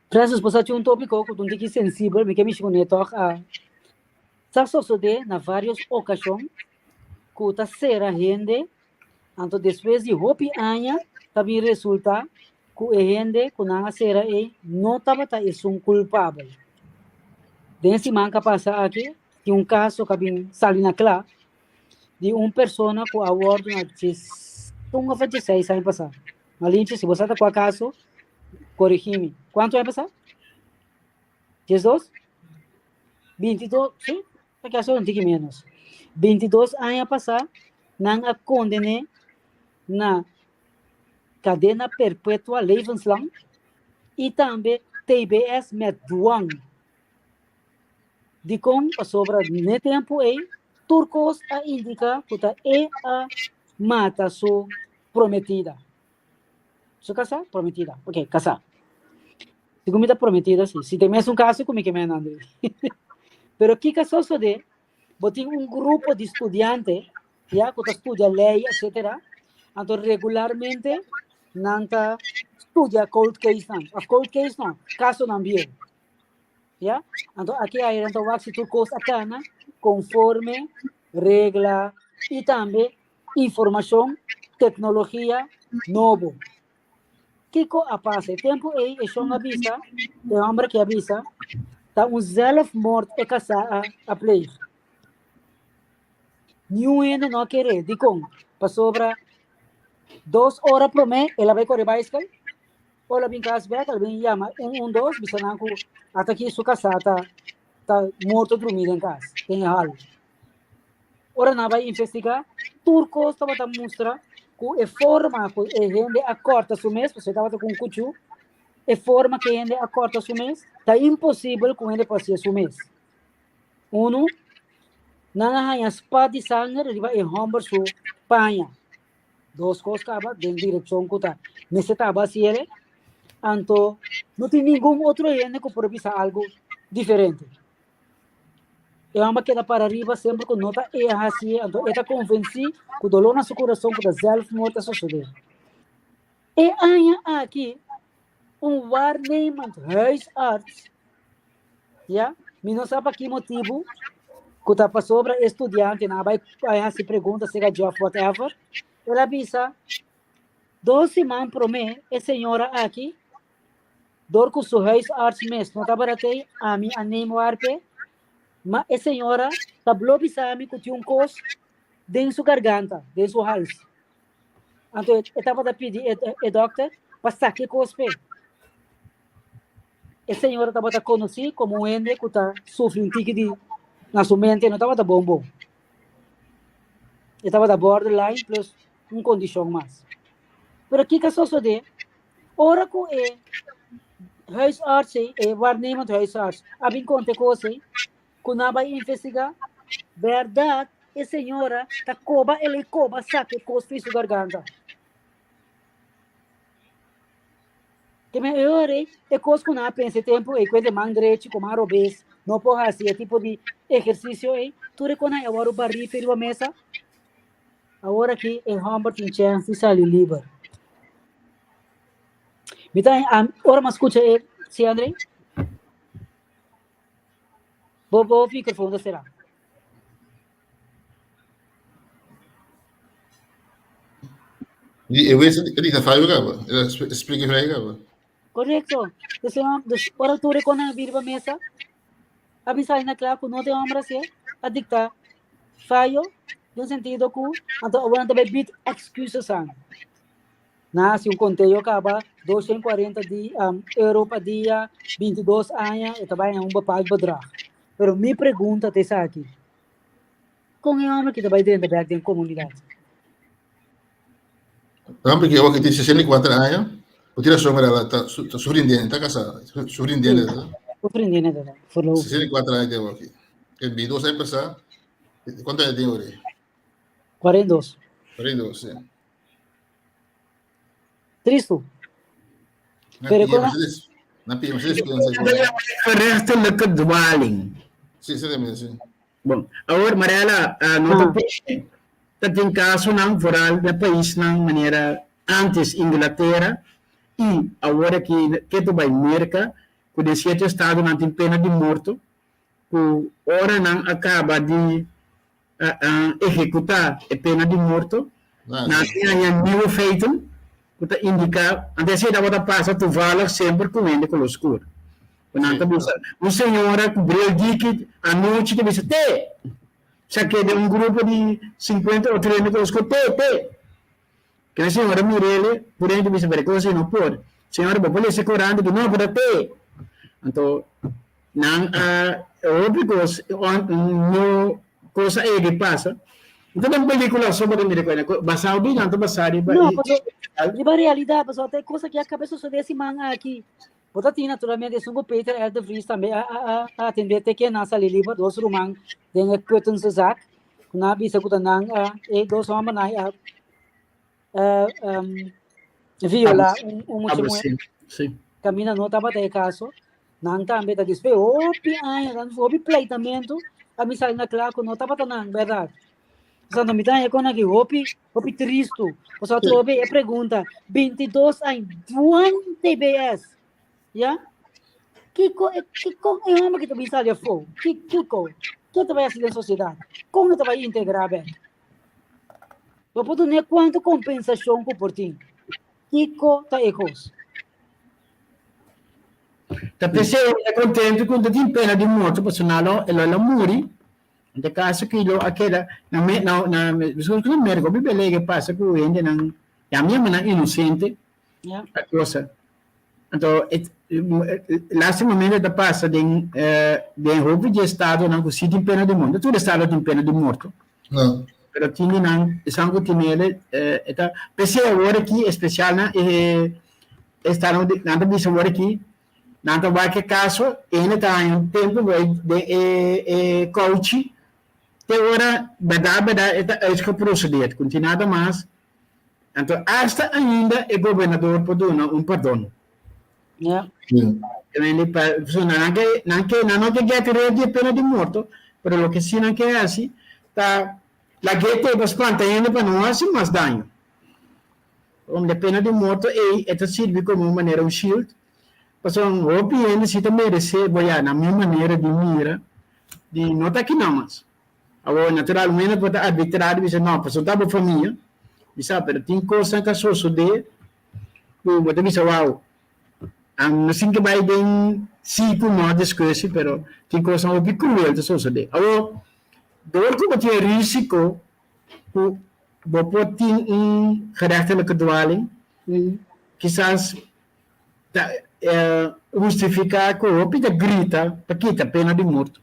Presos por um tópico que tu que sensível, me que me conecto a sabe suceder na várias ocasiões que tá será gente, então depois de hopi anya também resulta que a gente que não será não estava é um culpável. Desse manca passa aqui tem caso que bem salina clara de pessoa que aborda na 26 anos passado. Ali se você está com o caso, corrige-me. Quanto é passado? 12? 22? Sim, porque só não tem menos. 22 anos passado, não a condene na cadeia perpétua levenslang e também TBS met dwang. De como a sobra de tempo turcos a indica que a mata sua prometida. Su casar, prometida. Ok, casar. Se comigo está prometida, sim. Se tem mais um caso, comigo é André. Pero que caso só de, botem um grupo de estudiantes, já, que estudia lei, etc. Então, regularmente, não estudia cold case, não. A cold case, não. Caso não vier. Já? Então, aqui aí, então, vai se tu coisa cana, conforme regra e também informação, tecnologia novo. Kiko apasa tempo aí é só uma avisa, é um homem que avisa, tá um self-mord é caçar a play. Nenhum ainda não quer, digo, para sobra 2 horas por mês, ela vai correr bicycle, ou ela vem casa, ela vem chama 2, bisa não até aqui sua casa tá morto dormido em casa, tem hal. Ora não vai investigar, turco estava a mostrar que é forma que a gente acorta o mês, você estava com um cuchu, é forma que a gente acorta o mês, está impossível que a gente passe o mês. Uno, não há spa de sangue, ele vai romper sua panha. 2 coisas acaba dentro da direção que está. Mas estava assim, então, não tem nenhum outro gente que pode algo diferente. É uma queda para arriba sempre que nota é assim, então está convencido que o dolor no seu coração que o self-mord está sucedendo. E há aqui waarnemend huisarts, ja, me não sabe que motivo que está para sobre estudante, não vai se pergunta se é job whatever, ela avisa 2 semanas por mês, a senhora aqui, dor com o huisarts mesmo, não está baratei, a mim animo a arpe, mas a senhora está blobisando que tinha coisa dentro da sua garganta, dentro do seu hals. Então, eu estava a pedir ao doctor para sacar coisa. A senhora estava a conhecer como um ende que está sofrendo um tique na sua mente, não estava a bom. Estava a borderline plus uma condição mais. Mas aqui que só de, ora que é huisarts, é waarnemend huisarts, a bem conta coisa, que não vai investigar, verdade, a senhora está coba, ele coba, saca coisa na sua garganta. Que melhor é coisa que não pensa tempo e quando mandrete como arobês não pode fazer tipo de exercício aí tu reconhece agora o barriga feriu a mesa agora aqui é Humber tem chance de sair livre então agora mas escuta se André vou ficar fundo será E eu vejo que ele faz o cabo, ele explica para ele cabo. correto agora tu reconhece vir a mesa avisar na claro que não tem homem assim a dictar falho no sentido que então agora também bit excuses são nasce conteúdo acaba 240 euro por dia 22 anos e também é pago badra pero minha pergunta é aqui com o homem que também dentro da comunidade Porque eu aqui tenho 64 anos, eu tiro a sombra lá, está surpreendendo, está casado, surpreendendo. Surpreendendo, né? 64 anos tenho aqui. Que 22 anos passar, quanto anos tenho hoje? 42. 42, sim. Triste. Na pia, mas isso Resto lekker dwaling. Sim, sim. Bom, agora, Mariela, nota tem caso não foral do país não maneira antes Inglaterra e agora que tu vai América que de 7 estados não tem pena de morte que ora não acaba de executar a pena de morte não tem nenhum feito que te indica antes de dar passa tu vala sempre com ele com o escuro uma senhora que brilha que a noite que diz saquei de um grupo de 50 ou 30 que eu escutei, que a senhora Mirelle, por aí, me saber coisa não pode. Senhora, vou lhe segurando que não pode ter. Então, não, outra coisa, não, coisa é que passa. Então, tem película sobre ele, basado bem, não, basado não, mas realidade, mas tem coisa que a cabeça só desse manga aqui. Bota tem naturalmente o Peter R. de Vries também a atender até que nasa livre dos rumang dengan kutun sezak na bisa kutanang 2 homens na viola mucho sí. Camina no tapa de caso, nang tambe ta dispe opi ay dan opi pleitamento, a mí sale na claro no tapa tan verdad. O sea, no me dan con aquí opi triste. O sea, tu opi pergunta 22 anos, duan TBS, ya? Kiko é uma que tu bisa de fogo. Kiko, que tu vai fazer na sociedade? Como tu vai integrar bem? Eu posso ter quanto compensação por ti? Kiko tá ecos. Tapi saya contento com a pena de morte, porque senão ela morre. No caso que lo aquela na médico bibele que passa com ele não a minha mana inocente a coisa então lá momento da passa de roubo de estado não se tem pena de morte todo estado tem pena de morte não pero tinha não sangue tinha ele eta pese agora aqui especial na estado de nada bisa agora aqui nada vai que caso ele tá em tempo de coach te ora beda é que proceder continuado mais então hasta ainda o governador pode dar perdão ele não que get ready pena de morte pero lo que sí não que assim tá la gente bastante ainda para não fazer mais dano onde pena de morte esta serve como maneira shield porque o opinião se também merece boia na minha maneira de mira de nota aqui não mais agora naturalmente pode arbitrar bisa não para soltar a família bisa pero tem coisa que só sucede pode bisa wow assim que vai bem sim por uma discussão pero tem coisa um pouco cruel que só sucede agora dor que pode ter risco o pode ter caráter que dualem quizás justificar que o pode grita para quitar pena de morte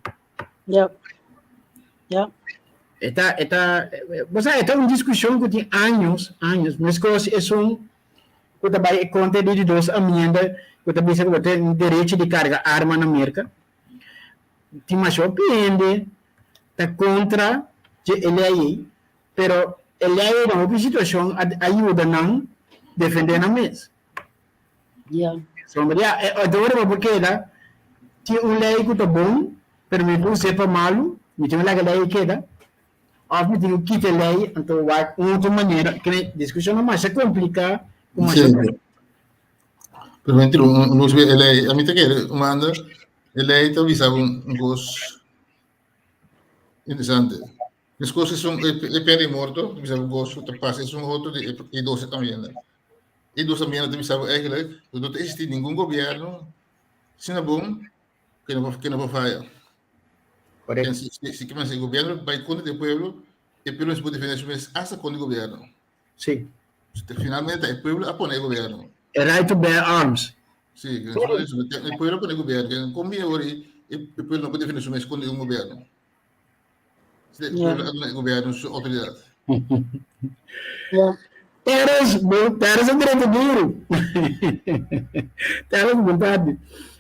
Esta é uma discussão que tem anos, mas que que também conta de duas emendas, que também se tem direito de carga arma na América. Tem mais opinião, está contra a lei, pero a lei não é uma situação ajuda não defender na mesa. Agora porque ela tem uma lei que está bom, pero me puse para malo, me tem uma lei que queda. Of me tem que ter lei, então vai outra maneira, que a discussão não mais é complicada, como per mentre non si vede lei a mette che manda e lei ti avvisa un gos interessante le cose sono le pene morto avvisa un gos che passa sono otto e 12 también e 12 también ti avvisa eigenlijk non esiste ningún gobierno sino bom que no può fare si que el gobierno va contra el pueblo no se puede defender hasta con el gobierno sí finalmente el pueblo appone il governo a right to bear arms sì il pueblo appone il governo come ora il pueblo non può difendersi con un governo il pueblo ha un governo su autorità Teres é direito duro. Teres vontade.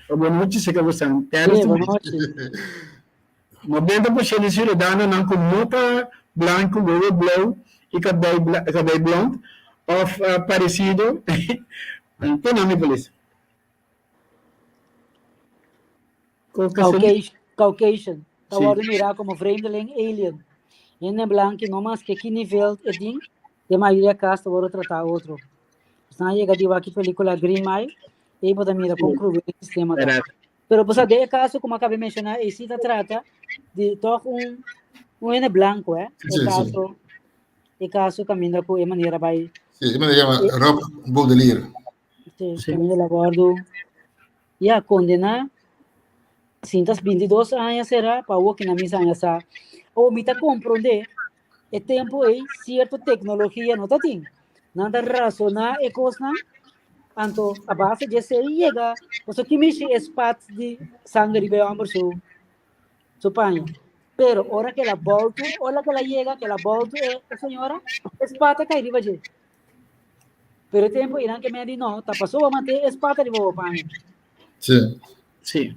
Boa noite, se que você Teres boa noite. 90% de cidadãos não com nota branco, logo blue e cabelo blonde of parecido. Tem nome por isso? Caucasian. Tá worden mirar como vreemdeling, alien. Em branco, não mais que nível é ding. De maioria casta agora tratar outro. Então chega de aqui película Green Mile e pode mirar concluir o sistema. Pero você de caso como acabei de mencionar, esse trata de toch um branco, E caso caminha com a maneira vai. Sì, me chiama Rob Baudelaire. Sì, caminha guardo. E a condena cintas 22 anos será para o que na misa essa. Ou me tá compreender é tempo aí certa tecnologia não tá tem. Nada razonar e coisa. Então, a base de ser chega, você que mexe espaço de sangue de amor su panho. Pero hora que ela volta, hora que ela chega, que ela volta, a senhora espata cai de baixo. Pero tempo irá que me diz não, tá passou a manter espata de boa panho. Sim. Sim.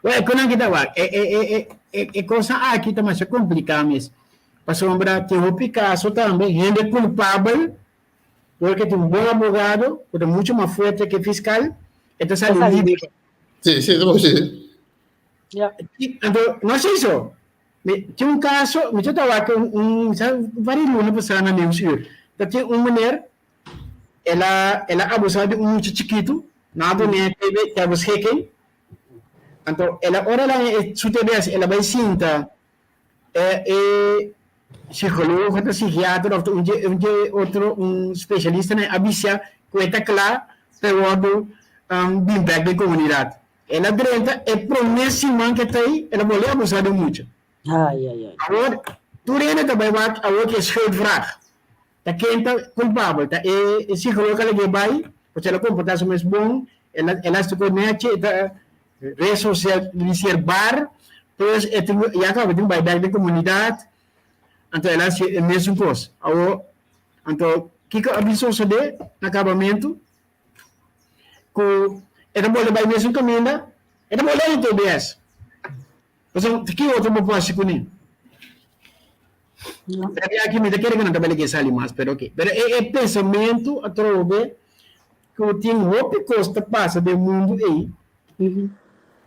Ué, quando kita é coisa aqui também se complica mesmo. para sombra tem o Picasso também, gente culpável, porque tem um bom advogado, porque muito mais forte que fiscal, então sai livre. Sim, sim, estamos sim. Então, não sei isso. Tinha um caso, eu estava com vários alunos passando na news. Tinha uma mulher, ela abusava de um muito chiquito, nada nem teve, que was hacking. Então, ela ora lá, su TBS, ela vai sinta, psicólogo, psiquiatra, outro especialista na abisha, cuenta claro, pero bem back da comunidade. Ela direita é promessa que está aí, ela vai abusar de muito. Agora, turene também vai a que é schuldvraag. Da quem está culpável, tá? É psicólogo que vai, porque ela comporta-se mais bom, ela se conhece, resocializar, depois e acaba de vai back da comunidade, então ela se é mesmo coisa. Agora, então, que a pessoa se dê no acabamento, que ela pode vai mesmo caminho, ela pode ir TBS. Então, que outro propósito com ele? Aqui me quer que não trabalhe que sale mais, pero ok. Pero é pensamento a trove que tem roupa costa passa do mundo aí.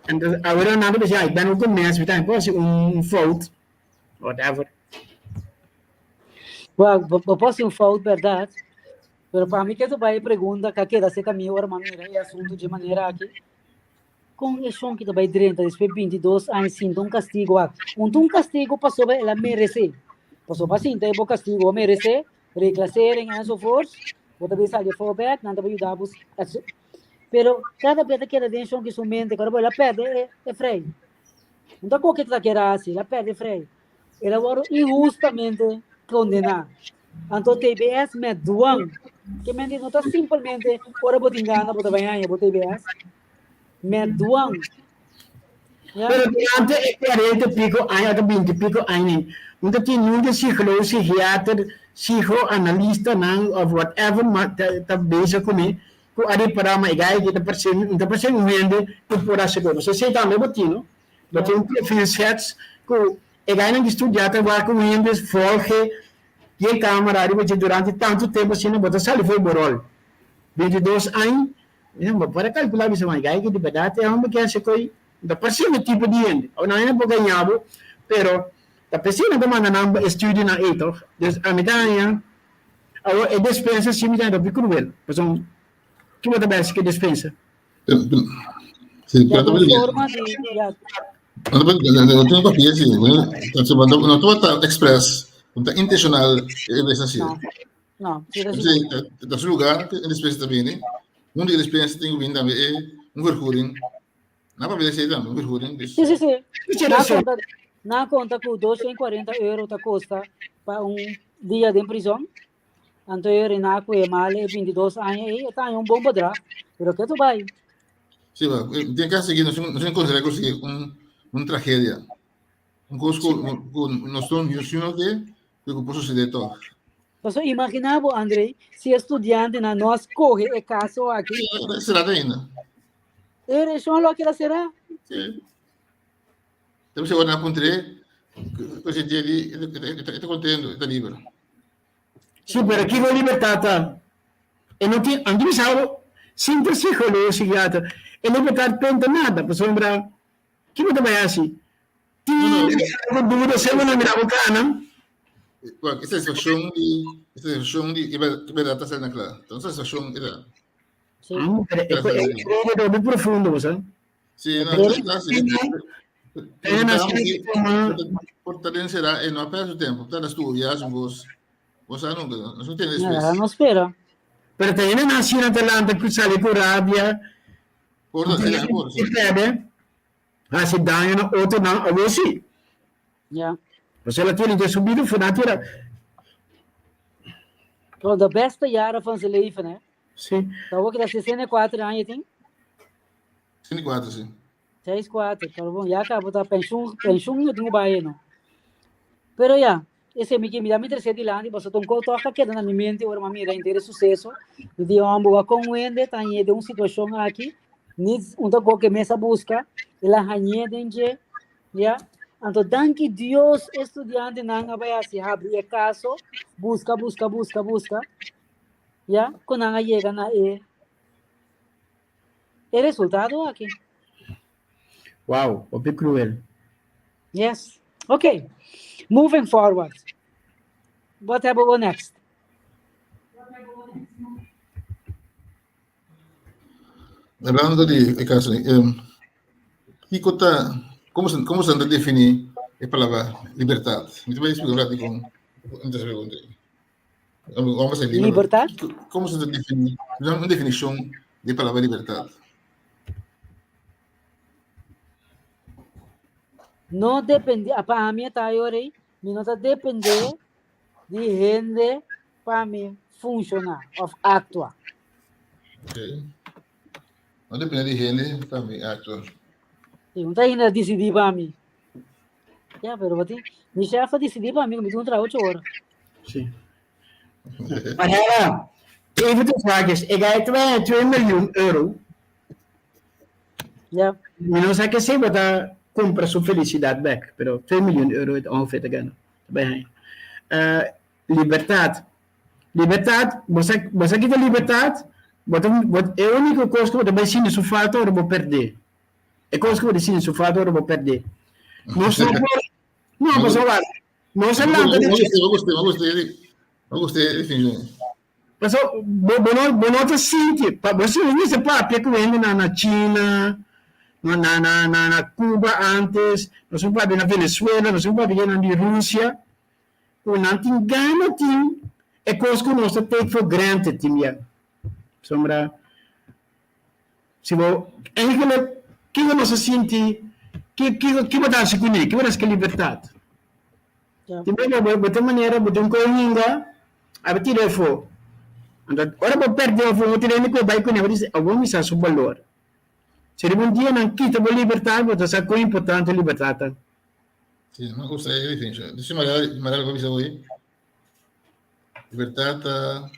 Então, agora nada de já, dá no começo, tá? Pode ser fault, whatever. Well, posso ser fault, verdade. Pero para mim que tu vai pergunta que queda se caminho agora maneira é assunto de maneira aqui. Com o som que tu vai direita depois 22 anos sinto um castigo um castigo passou ela merece. Passou para sinta é bom castigo merece, reclassering and so forth. Outra vez sai de fallback, não te vai ajudar vos. Pero cada vez que ela tem som que sua mente agora ela perde é freio. Não tá qualquer que queira assim, ela perde freio. Ela agora injustamente condenar. Então TBS me doam. Que mente não está simplesmente ora botingana bota banhar bota TBS. Me doam. Pero antes é 40 pico anos, 20 pico anos. Não tem nenhum psicólogo, psiquiatra, psicoanalista, não, of whatever, tá beijo com ele. Que ali para uma ideia que tá parecendo um vende, que por a segura. Você sei também botino, botino perfil sets, que a ideia não estudar, trabalhar com ele, folge, e a câmera, durante tanto tempo, assim, não bota sali foi borol. 22 anos, para calcular isso, uma ideia que de verdade é uma que se coi, da parecendo tipo de gente, ou não é para ganhar, pero da pessoa não manda não estudo na eito, a medalha, a dispensa sim me dá do cruel, então que você pensa que dispensa? Sim, para também. Não tem papel assim, não estou express, não está intencional é assim. Não, da seu lugar, a dispensa também, né? Dia dispensa tem vindo também é vergoring. Não para ver se também vergoring. Sim. Na conta que 240 euros tá custa para dia de prisão. Então eu renaco é mal 22 anos aí está um bom padrão. Pero que tu vai? Sim, tem que seguir, não consegue conseguir tragédia. Coisa que nós estamos que pode suceder todo. Então imaginava, André, se estudante na nós corre é caso aqui. Será ainda? Era só lo que ela será? Sim. Então você vai na encontrei, você dia ali, está contendo, está livre. Sim, pero aqui vai libertar. E não tem, André sabe, sempre psicólogo, psiquiatra, e libertar penta nada, para sombra, que não vai assim? Tinha dúvida, se não me dá o cana. Essa situação de verdade está sendo clara. Então essa situação é Sim. É bem profundo, sabe? Sim, não, está assim. Portanto, será e não perde o tempo. Está nas tuas viagens, você não tem espaço. Não espera. Pero tem na China Atlanta que sai por Arábia. Por se danha na outra não, a você. Ja. Você lá tem que subir o funatura. Well, de beste jaren van zijn leven, hè? Sim. Dan ook dat 64 anos, tem? 64, sim. 64, então bom, já acabou da pensão não tenho baia, não. Pero já, esse me dá me interesse de lá, você tem que tocar que na minha mente, agora mira inteiro sucesso, e de ambo com o ende, tá em de uma situação aqui, needs um pouco que mesa busca, ela hanhe denge, já, Então, danke Deus, estudiante não vai assim, abrir caso, busca. Ya, quando ela chega na E resultado aqui. Wow, o bit cruel. Yes. Okay. Moving forward. What have we go next? Hablando de caso, ¿cómo se define la palabra libertad? Me voy a explicar con muchas preguntas. Vamos a Libertad? ¿Cómo se define una definición de palabra libertad? No depende, para mim tá aí, não tá depender de gente para mim funcionar, of actuar. Okay. No depende de gente para mí actuar. Não tá indo decidir para mim. Ya, pero mi chefe decidiu para mim, me deu 8 horas. Sim. Maar even de vraag is, ik ga 2 miljoen euro. Ja. Não sei que se você compra sua felicidade back, pero 2 miljoen euro het ongeveer te gaan. Liberdade, você quer liberdade, é a única coisa que você vai ensinar sua falta ou vai perder. É coisa que você ensina sua falta ou vai perder. Não sei não, mas olha, não sei lá. Me gostei, enfim. Mas você sente, você não se pode pegar na China, na Cuba antes, nós vamos para na Venezuela, nós vamos para na Rússia, o não tem gana tem, é coisa que nós take for granted tinha. Sombra, se vou, eigenlijk, que você sente, que vai dar segurança, que vai dar liberdade. Também de maneira, de coisa a tirar fo. Ora para perder fo, tirar nem que vai com ele, diz, algum misa seu valor. Se um dia não quita a liberdade, você sabe quão importante a liberdade. Sim, me gusta, é difícil. Deixa eu Maria vai dizer hoje. Liberdade,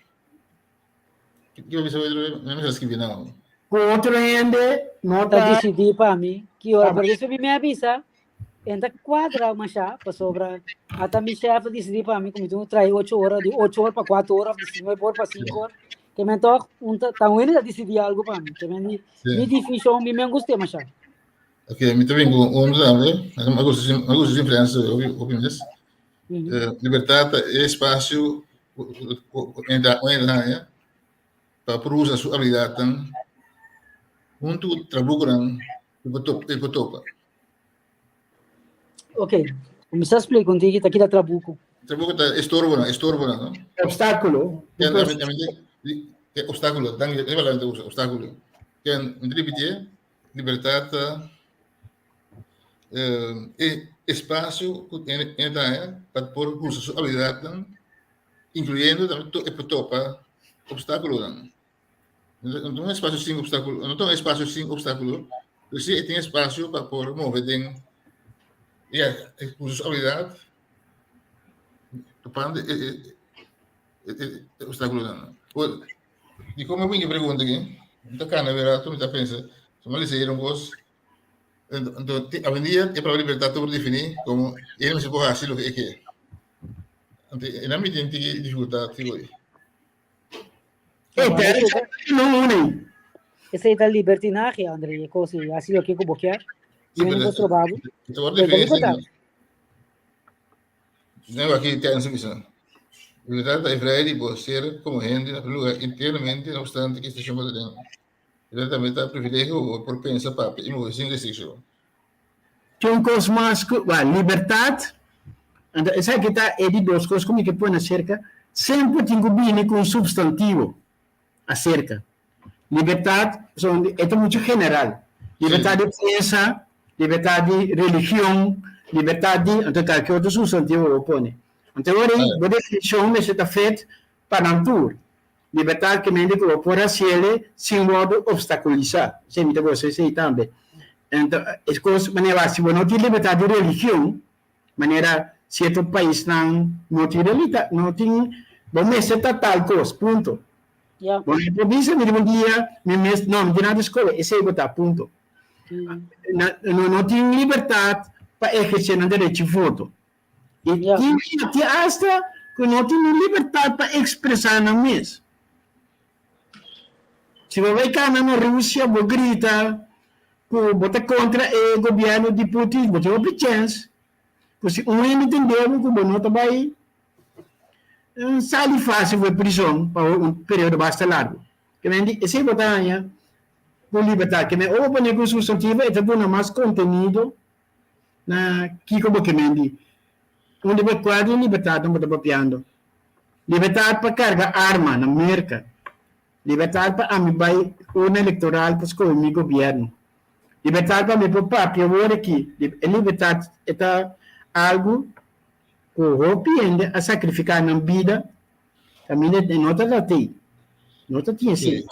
que eu dizer hoje, não me escrevi não. Com outro ainda, não tá decidir para mim, que hora para isso me avisa. Ainda quadra uma chá para sobrar. Até minha chefe decidiu para mim, como tu trai 8 horas, de 8 horas para 4 horas, de 5 horas para 5 horas. Que me toca, tá decidir algo para mim. Que me difícil, me gostei, mas chá. Ok, me também vamos ver. Algumas influências, opiniões. Liberdade é espaço para produzir sua habilidade. Untuk trabalhar e potopa. Ok, começar a explicar contigo que aqui dá trabuco. Trabuco é estorbo, não? Obstáculo. É obstáculo, obstáculo. Que é liberdade é espaço para pôr uso sua habilidade, incluindo também obstáculo. Não é espaço sem obstáculo, não é espaço sem obstáculo, você tem espaço para pôr mover uso habilidade, topando obstáculo. E como eu me pergunto aqui, então cá na verdade, tu me está pensando, se eu lhe um gosto, então a vendia é para a liberdade por definir como ele não se pode fazer o que é. Então, não me tem dificuldade hoje. Essa é a libertinagem, André, coisa assim o que eu vou querer. Menos provável. Não, aqui tem essa liberdade é vrede por ser como gente no lugar inteiramente, não obstante que esteja fazendo. Diretamente a privilégio por pensar para e mover sem restrição. Tinha coisa mais liberdade. Essa que está é de duas coisas como que põe na cerca. Sempre tem que vir com substantivo acerca. Liberdade é muito general. Liberdade de crença, liberdade de religião, liberdade de então que outro substantivo opõe. Então agora a definição está feita para a natura. Liberdade que me indica que pode ser sem modo obstaculizar. Sem me você sei também. Então as coisas maneira se não tem liberdade de religião, maneira certo país não tem liberdade, não tem vamos ser tal coisa, ponto. Bom, província me dia, não tem nada escola, esse é o ponto. Não tem liberdade para exercer o direito de voto. E tinha hasta que não tinha liberdade para expressar na mesa. Se você vai cá na Rússia, você grita, vota contra o governo de Putin, você vai ter chance. Porque um ano entendeu que você não vai sair fácil da prisão para um período bastante largo. Que esse batalha por liberdade, que ou para a substantiva, é também mais conteúdo na que como que mendi. Onde vai quadro liberdade não está piando. Liberdade para carregar arma na América. Liberdade para amibar urna eleitoral para escolher o governo. Liberdade para me poupar, eu vou aqui. Liberdade é algo que o piende a sacrificar na vida. Também não está tem. Não está tinha sim.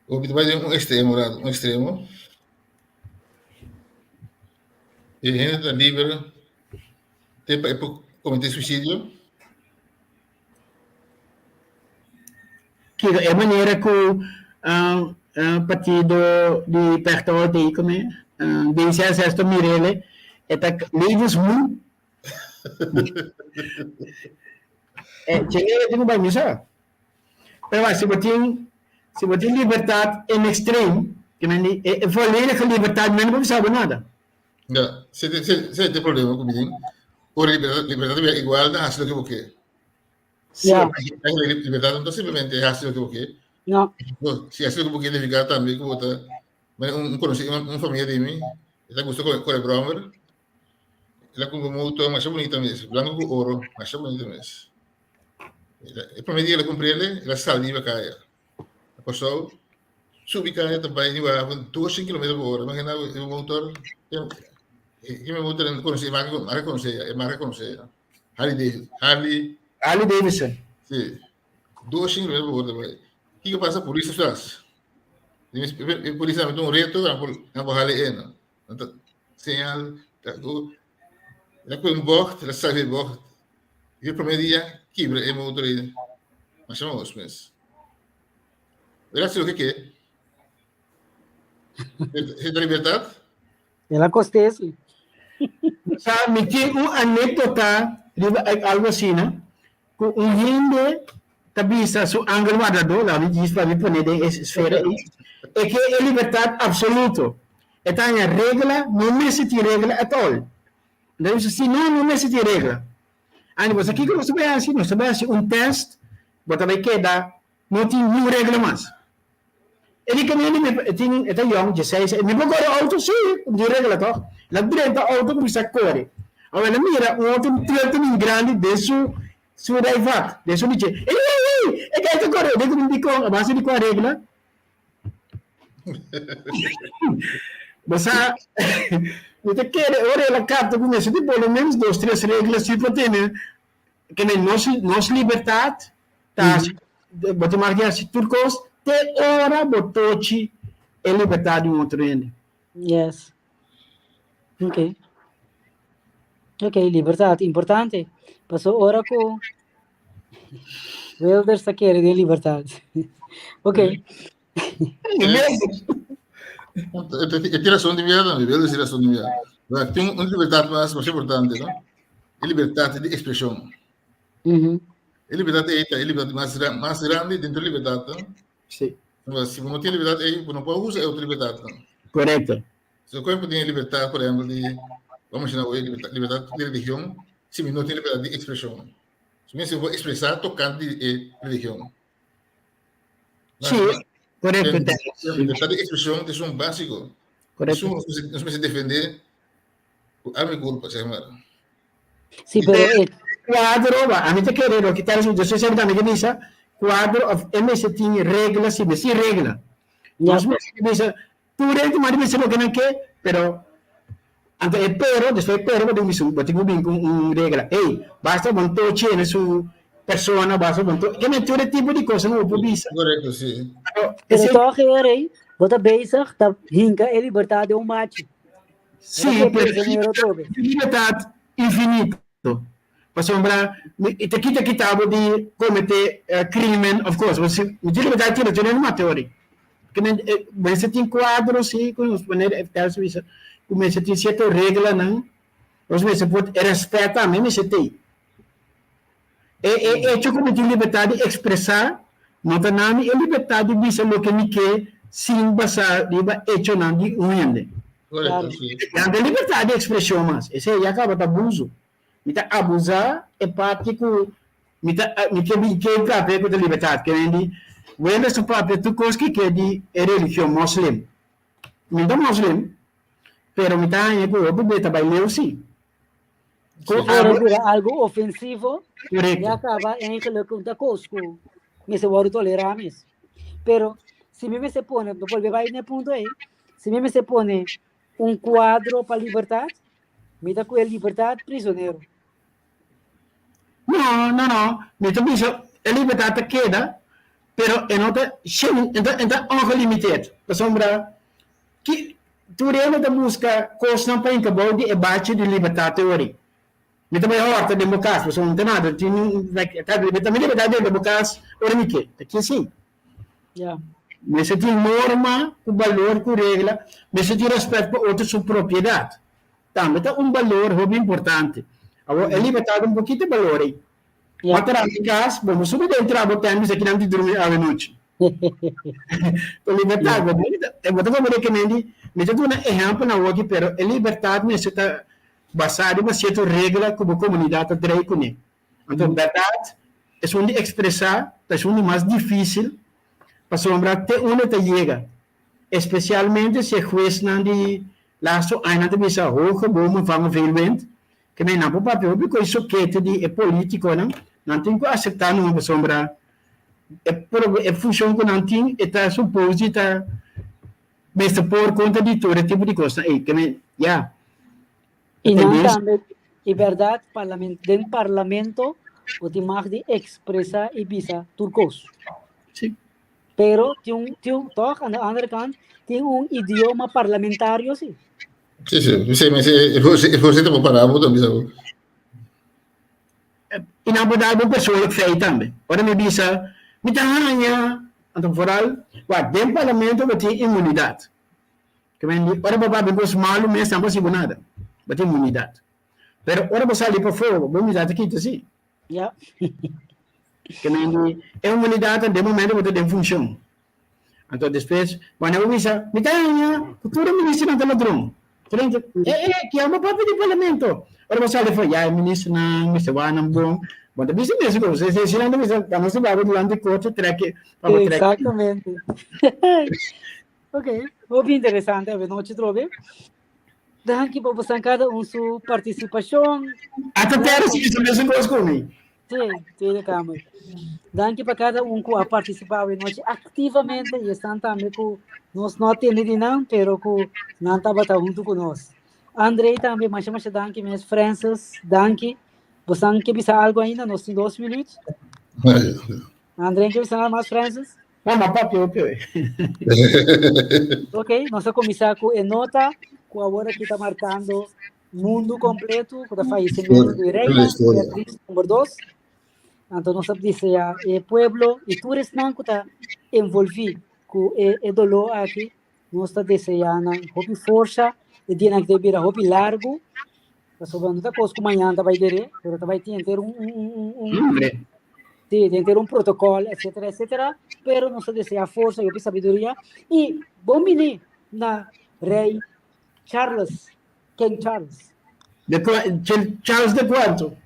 O que vai ter um extremo. E a gente está livre para cometer suicídio. Que é a maneira que o partido de Perto de Icone, de César Mirele, é livros muito. Chega de um banho só. Mas se você tem liberdade em extremo, que é valendo a liberdade, mas não precisa nada. Não, se tem problema comigo, ou liberdade é igual a hacer lo que você quer. Yeah. La libertad no simplemente hacer lo que vos querés. No. Si haces lo que vos querés, significa también que vos una familia de mí, está gusto con el brommer, la como mucho más bonita mes, blanco con oro, más bonita mes. El primer día la compré, la saliva cae. Pasó, subí cae también, iba a 200 km por hora, imagina un motor, que me motor conocí, más conocí, Harley Davidson. Sí, 200 km por hora também. O que passa? A polícia faz. A polícia tem um reto, não pode fazer nada. Sinal, ela põe um bord, ela sai do bord. E o primeiro dia, quebra o motor aí. Mas chamamos, mas. Ela sabe o que é? É da liberdade? Ela acontece. Sabe, tem uma anedota, algo assim, né? Um rende cabeça su ângulo guardador, lá me diz para me pôr nessa esfera, é que é liberdade absoluta. Então, a regra não existe regra at all. Então, se não existe regra. Aí, você aqui que nós sabemos assim, um teste, você vai quedar, não tem nenhuma regra mais. Ele que tem, é young, 16, me pôr auto, sim, de regra, tá? Lá dentro, auto, como se corre. Agora, mira, um auto muito grande, desse Suraivat, adesso dice, e che tu corri, vedo un dico, a base di qua regola. Ma sa, mi chiede, ora la carta come se tipo lo menos 2-3 regole si potene, che nel nostra libertà, bote marchiarsi turcos, te ora botoci e libertà di un altro ende. Yes. Ok. Ok, liberdade, importante. Passou hora com Welder Saqueira de liberdade. Ok. Tem razão de minha, não, Welder tem razão de minha. Tem uma liberdade mais importante, não? É liberdade de expressão. É liberdade é a liberdade mais grande dentro da liberdade. Sim. Se não tem liberdade, não pode usar outra liberdade. Correto. Se você tem liberdade, por exemplo, de, vamos chamar liberdade de religião, se não tem liberdade de expressão. Se eu vou expressar tocando de religião. Sim, correto. Liberdade de expressão é um básico. Correto. Não se defender a minha culpa, se chama. Sim, pero quadro, a mí te quiero quitar eso, yo soy siempre también que dice, quadro of MS tiene reglas, si regla. Mas dice, tu regla, mas dice lo que no que, pero antes el pero, después el pero, pero tengo bien con regla. Hey, basta con todo tiene su persona, basta con todo, que me todo tipo de cosas no puedo dizer. Correto, sim. Pero toch aí, bota bezig, tá hinka e liberdade um mate. Sim, liberdade infinito. Para sombra, te quitava de cometer crime, of course. Você liberdade tira uma teoria. Que você tem quadros, sim, com os maneiras de começa a ter certa regra, não? Você pode respeitar mesmo esse tem. É como tem liberdade de expressar, não tem nada, é liberdade de dizer o que me quer, sem basar, riba, hecho não, de unhande. Correto, sim. É liberdade de expressão, mas esse aí acaba de abuso. Mita abusar é parte que mita que papel com a liberdade, que vem when esse papel tu coisa que é de religião muslim. Mita muslim, pero mita é que o bebê vai ler sim. Algo ofensivo, Correto. e acaba em que da cosco, me se vuole tolerar mesmo. Pero se me se pone, depois vai no ponto aí, se me se pone quadro para liberdade, me dá com a liberdade prisioneiro. Não. Me também a liberdade queda, pero é nota unlimited. Para sombra que tu realmente busca coisa para encabar de debate de liberdade teoria. Me também horta democracia, você não tem nada, também liberdade de democracia, ora me que, aqui sim. Yeah. Mas se tem norma, com valor, com regra, mas se tem respeito para outra sua propriedade. Também tem valor muito importante. Agora, é liberdade um pouquinho de valor aí. Yeah. Mas, em caso, vamos subir dentro da botão, mas aqui não te dormir à noite. Então, liberdade, eu vou te recomendar, mas eu dou um exemplo na outra, pero a liberdade necessita basada em uma certa regra que a comunidade tem com ele. Então, verdade, é onde expressar, é onde mais difícil, para sombra até onde te chega. Especialmente se o juiz não de laço ainda te visa hoje, bom, vamos ver bem, que nem na papel, porque isso que é político, não tem que aceitar numa sombra. É função que não tem, está suposto estar besta por conta de todo tipo de coisa. Que nem, já. E não também, é verdade, dentro do parlamento, o que mais de expressar e visa turcos. Sim. Pero toch, aan de andere kant, tem idioma parlamentário, sim. Sim, mas é você para parar, vou também saber. E na verdade, uma pessoa que fez também. Ora me visa, me dá então foral, dentro do parlamento vai ter imunidade. Que vem, ora babá, depois malo mesmo, não possível nada. Vai ter imunidade. Pero ora você ali para fora, vamos imunidade aqui, assim. Yeah. Que nem é imunidade, de momento, vai ter função. Então, depois, quando eu visa, me dá futuro ministro não tem ladrão. Que é uma própria de parlamento. Ora você ali foi, ministro não, me se vai, não bom. Bom, também se mesmo, você não me se vai, durante o corte, treque. Exatamente. Ok, muito interessante, a noite trove. Danke para você cada sua participação. Até quero sim, isso mesmo coisa comigo. Sim, de câmera. Danke para cada que a participar noite ativamente e estão também com nós não temos não, pero que não estava junto conosco. Andrei também, mas danke mesmo, Francis, danke. Você quer dizer algo ainda? Nós temos 2 minutos. Andrei, quer dizer algo mais, Francis? Não, papo. Ok, nós vamos começar com a nota, que agora que está marcando mundo completo, com o falecimento de Reina, Beatriz, número 2. Então, nós vamos dizer, o povo e tudo isso que está envolvido com o dolor aqui, nós estamos desejando hobby força, e dia que deve ir hobby largo, para sobrando da coisa que amanhã vai ter, mas vai ter um protocolo, etc, pero nós desejamos força e sabedoria, e bom menino na rei Charles, King Charles. Charles de quanto?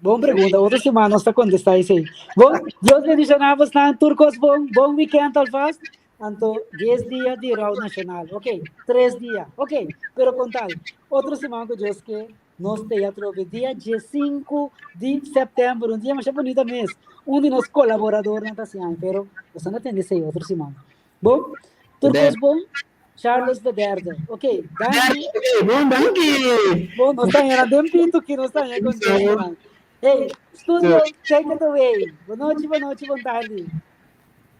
Boa pergunta, outra semana nós está contestar isso aí. Bom, Deus bendicionamos na turcos, bom weekend alfaz. Então, 10 dias de Raul Nacional, ok? 3 dias, ok? Pero contar, outra semana que Deus quer, nós teatro dia 5 de setembro, dia mais bonito mesmo. De nossos colaboradores não está assim, pero você não tem esse outra semana. Bom, turcos bom, Charles Bederde, ok? Danke. Bom, nós estamos em tempito que nós estamos com Hey, studio, take it away. Boa noite, boa tarde.